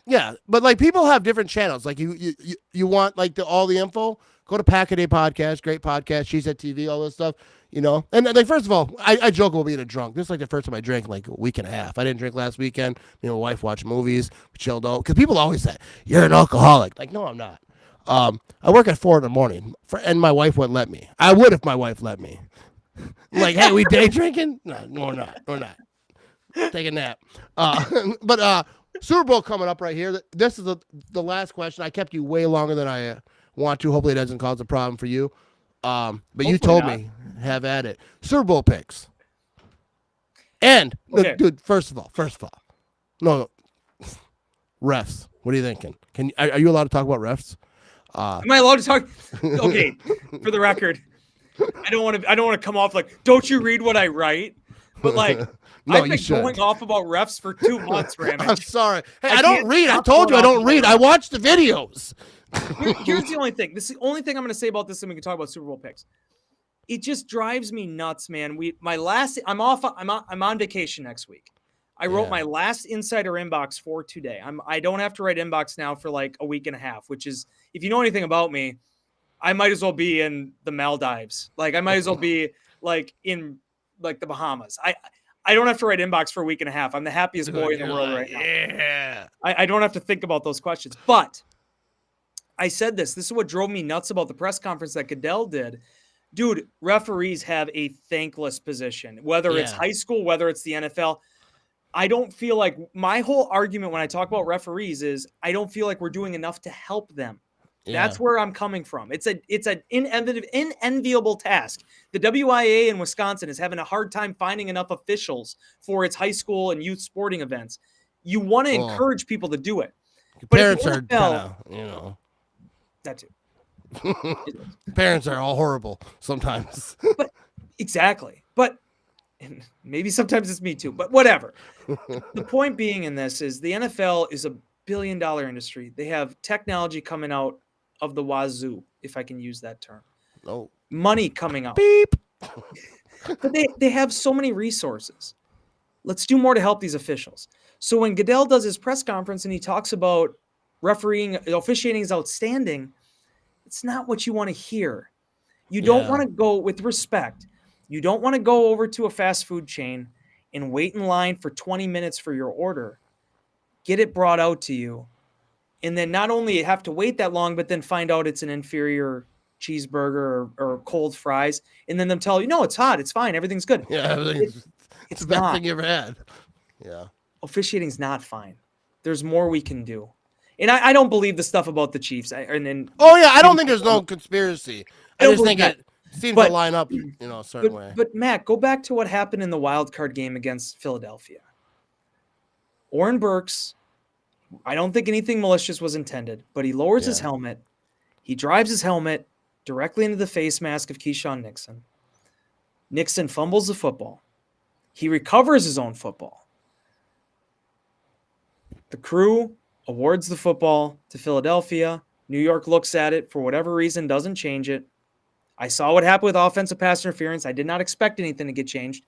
yeah, but like people have different channels. Like you want like all the info. Go to Pack a Day Podcast, great podcast. She's at TV, all this stuff, you know. And like first of all, I joke about being a drunk. This is like the first time I drank in like a week and a half. I didn't drink last weekend. Me and my wife watched movies, we chilled out. Because people always say you're an alcoholic. Like, no, I'm not. I work at 4 a.m, and my wife wouldn't let me. I would if my wife let me. Like, hey, we day drinking? No, we're not. We're not. Take a nap. But Super Bowl coming up right here. This is the last question. I kept you way longer than I want to. Hopefully it doesn't cause a problem for you. But hopefully you told me, have at it. Super Bowl picks. And, dude, first of all, no, refs. What are you thinking? Are you allowed to talk about refs? Am I allowed to talk? Okay, for the record, I don't want to come off like, don't you read what I write? But like, no, I've been going off about refs for 2 months, Ramage. I'm sorry. Hey, I don't read. I told you I don't read. I watch the videos. Here's the only thing. This is the only thing I'm going to say about this, and we can talk about Super Bowl picks. It just drives me nuts, man. I'm on vacation next week. I wrote my last insider inbox for today. I don't have to write inbox now for like a week and a half, which is, if you know anything about me, I might as well be in the Maldives. Like, I might as well be like in like the Bahamas. I don't have to write inbox for a week and a half. I'm the happiest boy in the world right now. Yeah. I don't have to think about those questions. But I said this. This is what drove me nuts about the press conference that Goodell did. Dude, referees have a thankless position, whether it's high school, whether it's the NFL. I don't feel like, my whole argument when I talk about referees is I don't feel like we're doing enough to help them. That's where I'm coming from. It's an inenviable task. The WIA in Wisconsin is having a hard time finding enough officials for its high school and youth sporting events. You want to encourage people to do it. But parents are kind of, you know. That too. Parents are all horrible sometimes. But exactly. But and maybe sometimes it's me too. But whatever. The point being in this is the NFL is $1 billion industry. They have technology coming out of the wazoo, if I can use that term. No. Money coming out. Beep. But they have so many resources. Let's do more to help these officials. So when Goodell does his press conference and he talks about officiating is outstanding, it's not what you want to hear. You don't want to go, with respect, you don't want to go over to a fast food chain and wait in line for 20 minutes for your order, get it brought out to you, and then not only have to wait that long, but then find out it's an inferior cheeseburger or cold fries, and then them tell you, no, it's hot, it's fine, everything's good. Yeah, it's the best thing you ever had. Yeah. Officiating's not fine. There's more we can do. And I don't believe the stuff about the Chiefs. I don't think there's no conspiracy. I just think it seems to line up, a certain way. But Matt, go back to what happened in the wild card game against Philadelphia. Oren Burks, I don't think anything malicious was intended, but he lowers his helmet. He drives his helmet directly into the face mask of Keyshawn Nixon. Nixon fumbles the football. He recovers his own football. The crew awards the football to Philadelphia. New York looks at it for whatever reason, doesn't change it. I saw what happened with offensive pass interference. I did not expect anything to get changed.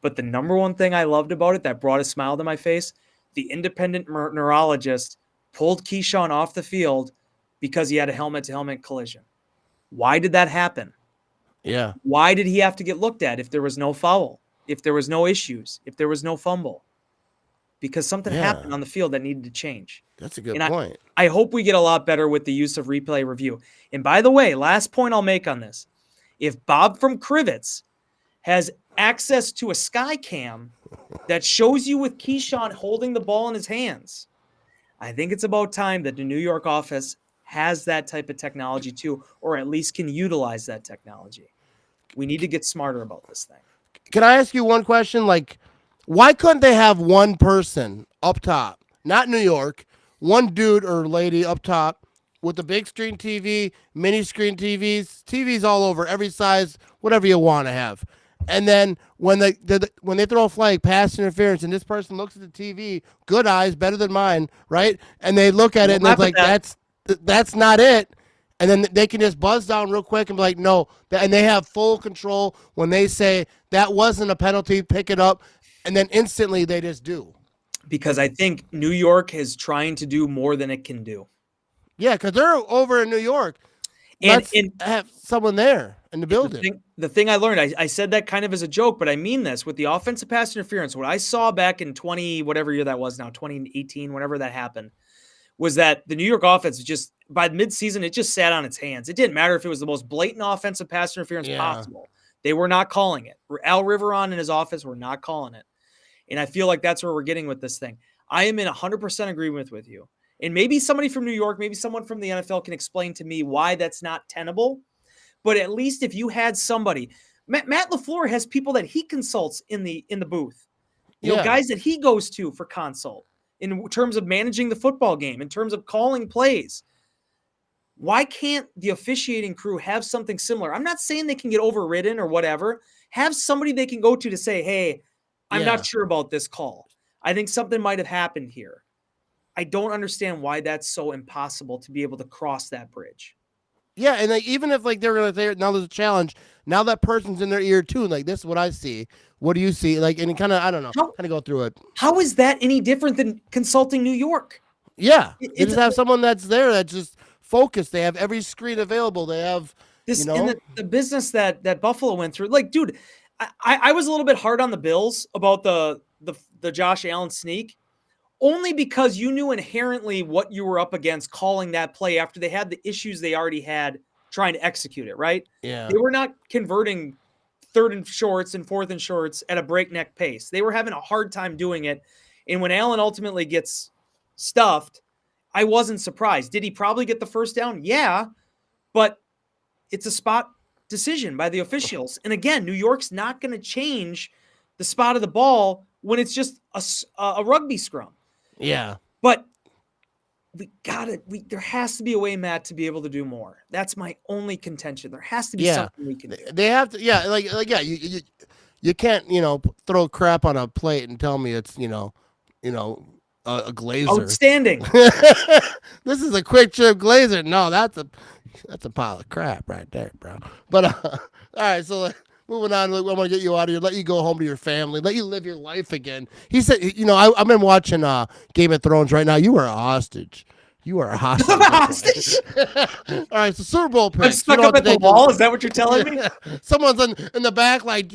But the number one thing I loved about it that brought a smile to my face, the independent neurologist pulled Keyshawn off the field because he had a helmet-to-helmet collision. Why did that happen? Yeah. Why did he have to get looked at if there was no foul, if there was no issues, if there was no fumble? Because something happened on the field that needed to change. That's a good point. I hope we get a lot better with the use of replay review. And by the way, last point I'll make on this. If Bob from Crivets has access to a sky cam that shows you with Keyshawn holding the ball in his hands, I think it's about time that the New York office has that type of technology too, or at least can utilize that technology. We need to get smarter about this thing. Can I ask you one question? Like, why couldn't they have one person up top, not New York, one dude or lady up top with the big screen TV, mini screen TVs all over, every size, whatever you want to have. And then when they throw a flag, pass interference, and this person looks at the TV, good eyes, better than mine, right? And they look at it and they're like, that's not it. And then they can just buzz down real quick and be like, no. And they have full control when they say that wasn't a penalty, pick it up. And then instantly they just do. Because I think New York is trying to do more than it can do. Yeah, because they're over in New York. And have someone there in the building. The thing I learned, I said that kind of as a joke, but I mean this, with the offensive pass interference, what I saw back in 20, whatever year that was now, 2018, whenever that happened, was that the New York offense just, by midseason, it just sat on its hands. It didn't matter if it was the most blatant offensive pass interference possible. They were not calling it. Al Riveron and his office were not calling it. And I feel like that's where we're getting with this thing. I am in 100% agreement with you. And maybe somebody from New York, maybe someone from the NFL can explain to me why that's not tenable. But at least if you had somebody, Matt LaFleur has people that he consults in the booth, you know, guys that he goes to for consult in terms of managing the football game, in terms of calling plays. Why can't the officiating crew have something similar? I'm not saying they can get overridden or whatever. Have somebody they can go to say, hey, I'm not sure about this call. I think something might have happened here. I don't understand why that's so impossible to be able to cross that bridge. Yeah, and like, even if like they're gonna say now there's a challenge, now that person's in their ear too. Like, this is what I see. What do you see? Like, and kind of, I don't know, kind of go through it. How is that any different than consulting New York? Yeah, they just have someone that's there that's just focused. They have every screen available. They have this, you know, in the business that Buffalo went through. Like, dude, I was a little bit hard on the Bills about the Josh Allen sneak. Only because you knew inherently what you were up against calling that play after they had the issues they already had trying to execute it, right? Yeah. They were not converting 3rd and shorts and 4th and shorts at a breakneck pace. They were having a hard time doing it. And when Allen ultimately gets stuffed, I wasn't surprised. Did he probably get the first down? Yeah, but it's a spot decision by the officials. And again, New York's not going to change the spot of the ball when it's just a rugby scrum. Yeah. But there has to be a way, Matt, to be able to do more. That's my only contention. There has to be something we can do. They have to, you can't, you know, throw crap on a plate and tell me it's, you know, a glazer. Outstanding. This is a quick trip glazer. No, that's a pile of crap right there, bro. But all right, so moving on, I want to get you out of here, let you go home to your family, let you live your life again. He said, you know, I've been watching Game of Thrones right now. You are a hostage. You are a hostage. I'm a hostage. All right, so Super Bowl picks. I'm stuck up at the wall. Is that what you're telling me? Someone's in the back like,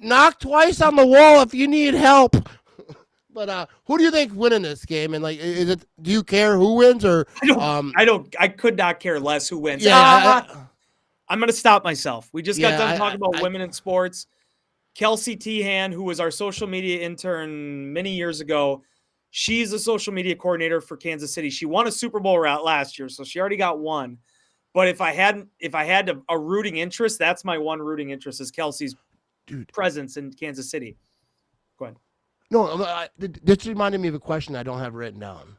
knock twice on the wall if you need help. But who do you think winning this game? And like, do you care who wins or? I could not care less who wins. Yeah, I'm going to stop myself. We just got done talking about women in sports. Kelsey Tehan, who was our social media intern many years ago, she's a social media coordinator for Kansas City. She won a Super Bowl route last year, so she already got one. But if I had a rooting interest, that's my one rooting interest is Kelsey's presence in Kansas City. Go ahead. No, this reminded me of a question I don't have written down.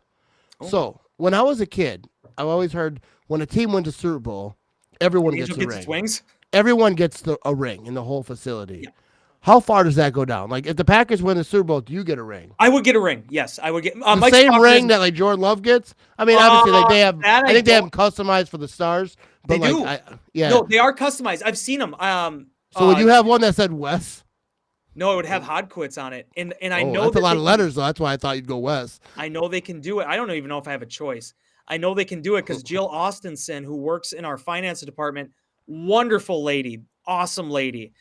Oh. So when I was a kid, I always heard when a team wins a Super Bowl, everyone gets a ring. Wings? Everyone gets a ring in the whole facility. Yeah. how far does that go down? Like if the Packers win the Super Bowl, do you get a ring? I would get a ring. Yes, I would get The Mike same Spofford ring is- that like Jordan Love gets. I mean, obviously like they have. that I I think they have them don't- customized for the stars. But They like, do. yeah. No, they are customized. I've seen them. So would you have one that said Wes? No, it would have Hodkiewicz on it, and I know that's a that lot they of letters, though. That's why I thought you'd go Wes. I know they can do it. I don't even know if I have a choice. I know they can do it because Jill Austinson, who works in our finance department, wonderful lady, awesome lady.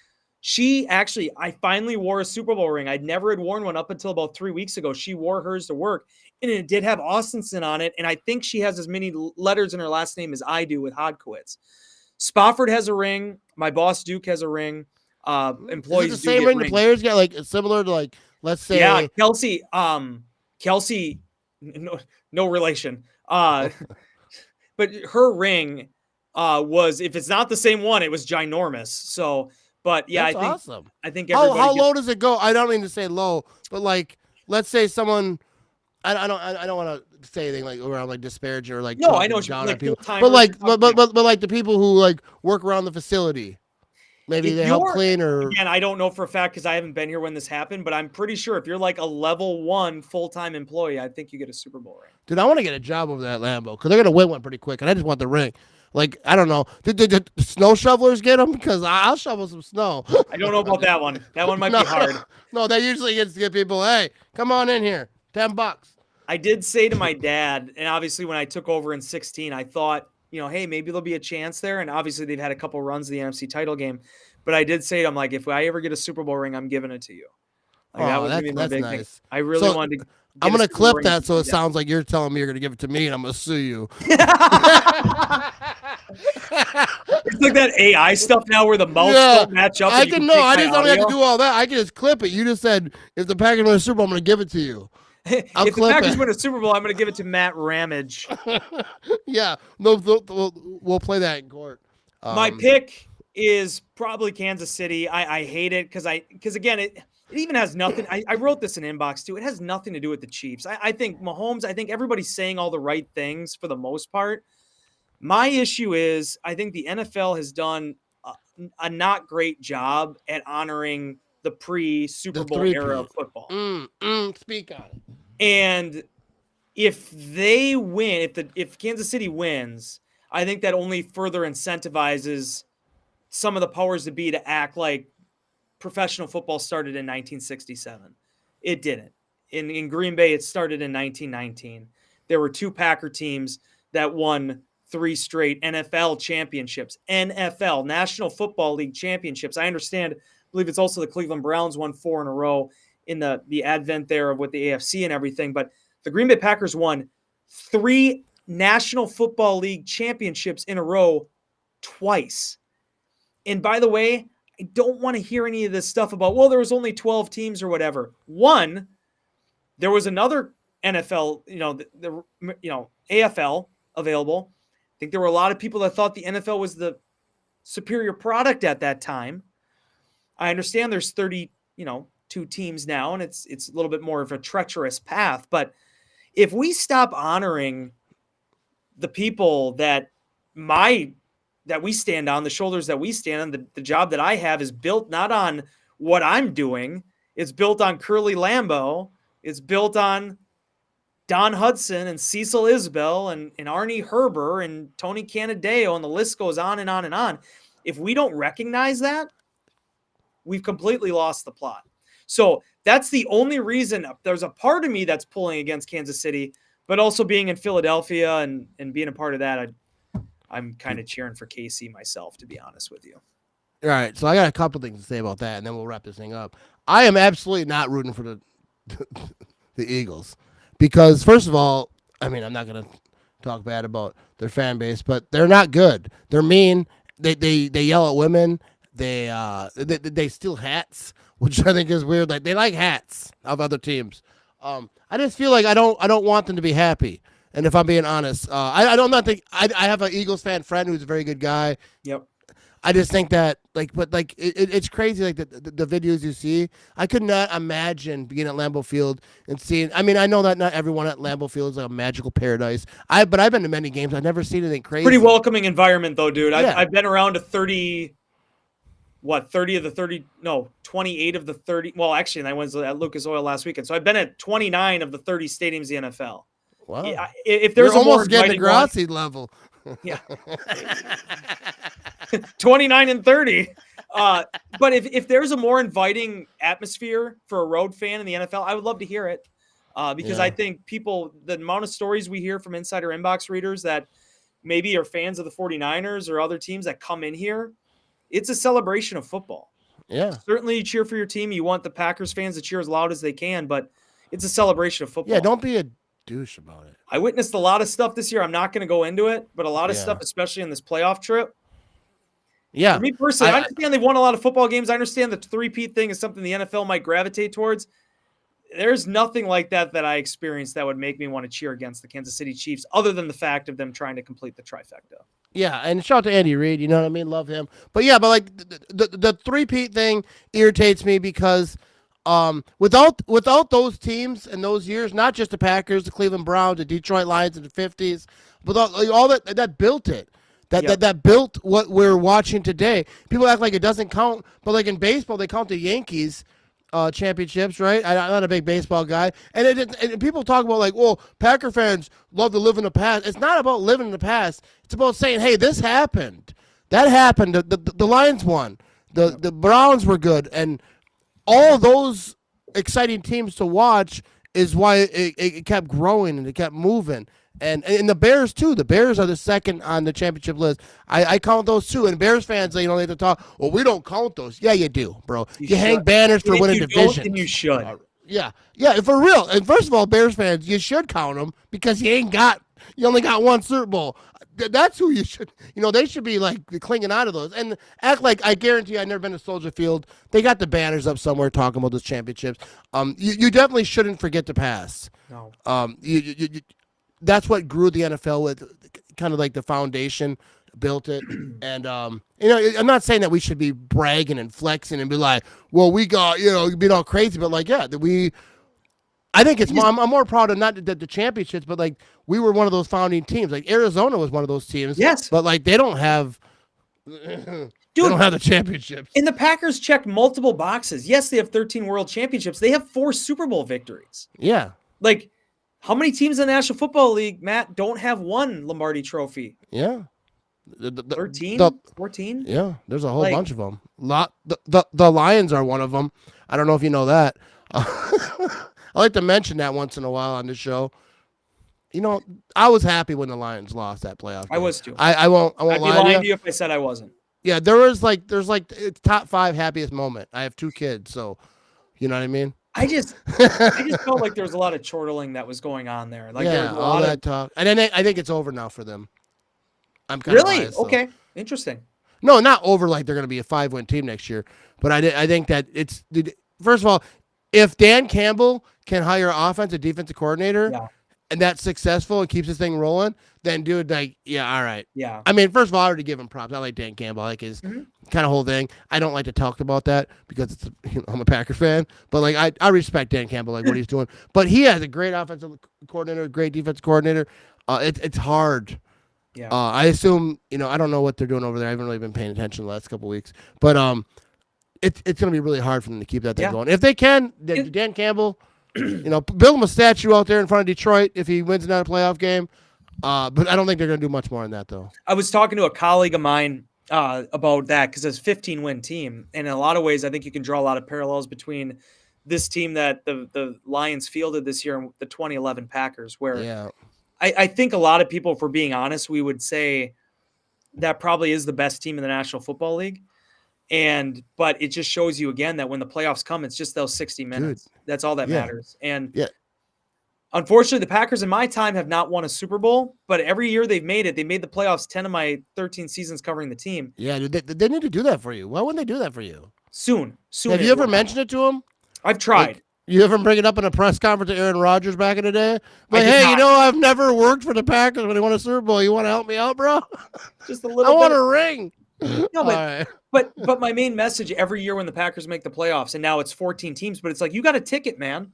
She actually, I finally wore a Super Bowl ring. I'd never had worn one up until about 3 weeks ago. She wore hers to work, and it did have Austinson on it. And I think she has as many letters in her last name as I do with Hodkiewicz. Spofford has a ring. My boss Duke has a ring. Employees Is it the do same get ring the rings. players get? Like similar to like, let's say, Yeah, Kelsey, no relation. But her ring was, if it's not the same one, it was ginormous. So, but yeah, that's awesome. I think How everybody low does it go? I don't mean to say low, but like, let's say someone. I don't want to say anything like around like disparaging or like No, I talking know what you down mean, on like people. full-timers But like, you're talking but like the people who like work around the facility, maybe If they help you're- clean or. Again, I don't know for a fact because I haven't been here when this happened, but I'm pretty sure if you're like a level 1 full-time employee, I think you get a Super Bowl ring. Dude, I want to get a job over that Lambo because they're gonna win one pretty quick, and I just want the ring. Like I don't know, did the snow shovelers get them? Because I'll shovel some snow. I don't know about that one. That one might No, be hard. No, that usually gets to get people. Hey, come on in here, $10. I did say to my dad, and obviously when I took over in 16, I thought, hey, maybe there'll be a chance there. And obviously they've had a couple runs of the NFC title game. But I did say to him, like, if I ever get a Super Bowl ring, I'm giving it to you. Like, that was gonna be my big thing. nice. I really So, wanted to. I'm gonna clip that so it Yeah. sounds like you're telling me you're gonna give it to me, and I'm gonna sue you. It's like that AI stuff now where the mouths don't match up. I and you can take know. I my just don't have to audio. do all that. I can just clip it. You just said if the Packers win a Super Bowl, I'm gonna give it to you. I'll If the clip Packers it. win a Super Bowl, I'm going to give it to Matt Ramage. Yeah, no, we'll play that in court. My pick is probably Kansas City. I hate it because again, it even has nothing. I wrote this in inbox too. It has nothing to do with the Chiefs. I think Mahomes, I think everybody's saying all the right things for the most part. My issue is I think the NFL has done a not great job at honoring the pre-Super Bowl era of football. Speak on it. And if they win, if Kansas City wins, I think that only further incentivizes some of the powers that be to act like professional football started in 1967. It didn't. In Green Bay, it started in 1919. There were 2 Packer teams that won 3 straight NFL championships, NFL, National Football League championships. I understand, I believe it's also the Cleveland Browns won 4 in a row in the advent there of with the AFC and everything. But the Green Bay Packers won 3 National Football League championships in a row twice. And by the way, I don't want to hear any of this stuff about, well, there was only 12 teams or whatever. One, there was another NFL, AFL available. I think there were a lot of people that thought the NFL was the superior product at that time. I understand there's 32 teams now, and it's a little bit more of a treacherous path. But if we stop honoring the people that we stand on, the shoulders that we stand on, the job that I have is built not on what I'm doing. It's built on Curly Lambeau. It's built on Don Hudson and Cecil Isbell and Arnie Herber and Tony Canadeo, and the list goes on and on and on. If we don't recognize that, we've completely lost the plot. So that's the only reason. There's a part of me that's pulling against Kansas City, but also being in Philadelphia and being a part of that, I'm kind of cheering for KC myself, to be honest with you. All right, so I got a couple things to say about that, and then we'll wrap this thing up. I am absolutely not rooting for the Eagles because, first of all, I mean, I'm not going to talk bad about their fan base, but they're not good. They're mean. They yell at women. They steal hats, which I think is weird. Like they like hats of other teams. I just feel like I don't want them to be happy. And if I'm being honest, I don't think I have an Eagles fan friend who's a very good guy. Yep. I just think that it's crazy. Like the videos you see, I could not imagine being at Lambeau Field and seeing. I mean, I know that not everyone at Lambeau Field is like a magical paradise. But I've been to many games. I've never seen anything crazy. Pretty welcoming environment though, dude. Yeah. I've been around to 30 30 of the 30, no, 28 of the 30. Well, actually, and I was at Lucas Oil last weekend. So I've been at 29 of the 30 stadiums in the NFL. Wow. If You're there's a more almost getting the inviting one, Grossi level. yeah, 29 and 30. But if there's a more inviting atmosphere for a road fan in the NFL, I would love to hear it. Because I think the amount of stories we hear from insider inbox readers that maybe are fans of the 49ers or other teams that come in here, it's a celebration of football. Yeah. Certainly you cheer for your team. You want the Packers fans to cheer as loud as they can, but it's a celebration of football. Yeah, don't be a douche about it. I witnessed a lot of stuff this year. I'm not going to go into it, but a lot of stuff, especially in this playoff trip. Yeah. For me personally, I understand they've won a lot of football games. I understand the three-peat thing is something the NFL might gravitate towards. There's nothing like that I experienced that would make me want to cheer against the Kansas City Chiefs, other than the fact of them trying to complete the trifecta. Yeah, and shout out to Andy Reid, you know what I mean? Love him. But yeah, but like the three-peat thing irritates me because without those teams and those years, not just the Packers, the Cleveland Browns, the Detroit Lions in the 50s, but all that built it. That built what we're watching today. People act like it doesn't count, but like in baseball, they count the Yankees championships, right? I'm not a big baseball guy, and people talk about like, well, Packer fans love to live in the past. It's not about living in the past. It's about saying, hey, this happened, that happened. The Lions won, the Browns were good, and all those exciting teams to watch is why it kept growing and it kept moving. And the Bears too. The Bears are the second on the championship list. I count those too. And Bears fans, they have to talk. Well, we don't count those. Yeah, you do, bro. You hang banners for winning divisions. And you should. Yeah, for real. And first of all, Bears fans, you should count them because you only got one Super Bowl. That's who you should. They should be like clinging on to those and act like. I guarantee you, I've never been to Soldier Field. They got the banners up somewhere talking about those championships. You definitely shouldn't forget the past. No. That's what grew the NFL with, kind of like the foundation built it. And, I'm not saying that we should be bragging and flexing and be like, well, we got, being all crazy, but like, yeah, I think I'm more proud of not the championships, but like we were one of those founding teams. Like Arizona was one of those teams. Yes. But like they don't have, they don't have the championships. And the Packers checked multiple boxes. Yes, they have 13 world championships. They have 4 Super Bowl victories. Yeah. Like, how many teams in the National Football League, Matt, don't have one Lombardi trophy? Yeah. 13? 14? Yeah, there's a whole bunch of them. The Lions are one of them. I don't know if you know that. I like to mention that once in a while on the show. I was happy when the Lions lost that playoff game. I was too. I won't I'd be lying to you if I said I wasn't. Yeah, there's it's top 5 happiest moment. I have 2 kids, so you know what I mean? I just felt like there was a lot of chortling that was going on there. Like there was a lot of talk. And then I think it's over now for them. I'm kind really of biased, okay. Interesting. No, not over like they're going to be a 5-win team next year. But I think that it's first of all, if Dan Campbell can hire an offensive defensive coordinator and that's successful and keeps this thing rolling, then dude, like, yeah, all right. Yeah. I mean, first of all, I already give him props. I like Dan Campbell. I like his kind of whole thing. I don't like to talk about that because I'm a Packer fan. But like, I respect Dan Campbell, like what he's doing. But he has a great offensive coordinator, great defensive coordinator. It's hard. Yeah. I assume, I don't know what they're doing over there. I haven't really been paying attention the last couple of weeks. But it's going to be really hard for them to keep that thing going. If they can, Dan Campbell, build him a statue out there in front of Detroit if he wins another playoff game. But I don't think they're going to do much more than that, though. I was talking to a colleague of mine about that because it's a 15-win team. And in a lot of ways, I think you can draw a lot of parallels between this team that the Lions fielded this year and the 2011 Packers, where I think a lot of people, if we're being honest, we would say that probably is the best team in the National Football League. But it just shows you again that when the playoffs come, it's just those 60 minutes. Dude. That's all that matters. And unfortunately, the Packers in my time have not won a Super Bowl, but every year they've made it. They made the playoffs 10 of my 13 seasons covering the team. Yeah, dude, they need to do that for you. Why wouldn't they do that for you? Soon. Have you ever mentioned it to them? I've tried. Like, you ever bring it up in a press conference to Aaron Rodgers back in the day? Like, hey, I've never worked for the Packers when they won a Super Bowl. You want to help me out, bro? Just a little. I want a ring. No, but my main message every year when the Packers make the playoffs, and now it's 14 teams, but it's like, you got a ticket, man.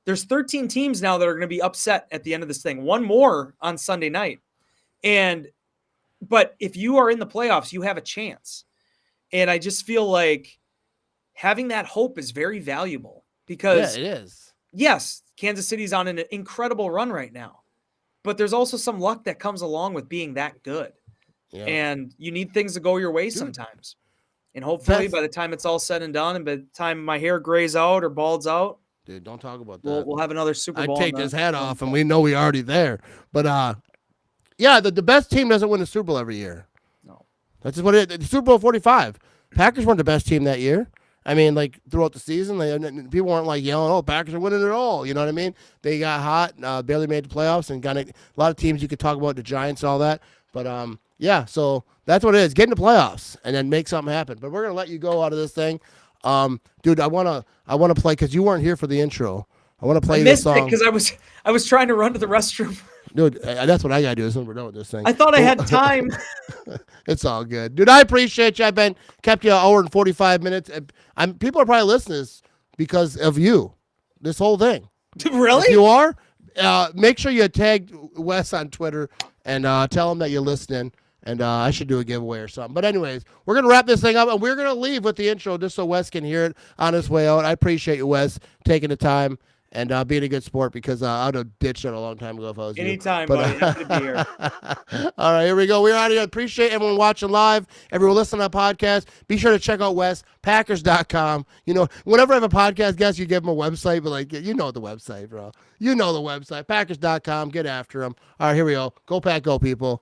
There's 13 teams now that are going to be upset at the end of this thing. One more on Sunday night. But if you are in the playoffs, you have a chance. And I just feel like having that hope is very valuable Yeah, because, it is. yes, Kansas City's on an incredible run right now, but there's also some luck that comes along with being that good. Yeah. And you need things to go your way sometimes. And hopefully by the time it's all said and done and by the time my hair grays out or balds out, dude, don't talk about that. we'll have another Super Bowl. I'd take this hat off and we know we're already there. But yeah, the best team doesn't win the Super Bowl every year. No. That's just what it is. The Super Bowl 45. Packers weren't the best team that year. I mean, like throughout the season, people weren't like yelling, "Oh, Packers are winning it all." You know what I mean? They got hot, barely made the playoffs, and got a lot of teams you could talk about, the Giants, all that. But yeah, so that's what it is. Get in the playoffs and then make something happen. But we're gonna let you go out of this thing, dude. I wanna play because you weren't here for the intro. I want to play this song because I was trying to run to the restroom. Dude, that's what I gotta do as soon as we're done with this thing. I thought I had time. It's all good, dude. I appreciate you. I've kept you an hour and 45 minutes. People are probably listening to this because of you. This whole thing. Really? If you are, make sure you tag Wes on Twitter and tell him that you're listening. And I should do a giveaway or something. But anyways, we're gonna wrap this thing up, and we're gonna leave with the intro just so Wes can hear it on his way out. I appreciate you, Wes, taking the time. And being a good sport because I'd have ditched it a long time ago if I was Anytime, you. buddy. Happy to be here. All right, here we go. We're out of here. Appreciate everyone watching live, everyone listening on podcast. Be sure to check out Wes, Packers.com. You know, whenever I have a podcast guest, you give them a website, but like, you know the website, bro. You know the website, Packers.com. Get after them. All right, here we go. Go Pack, go, people.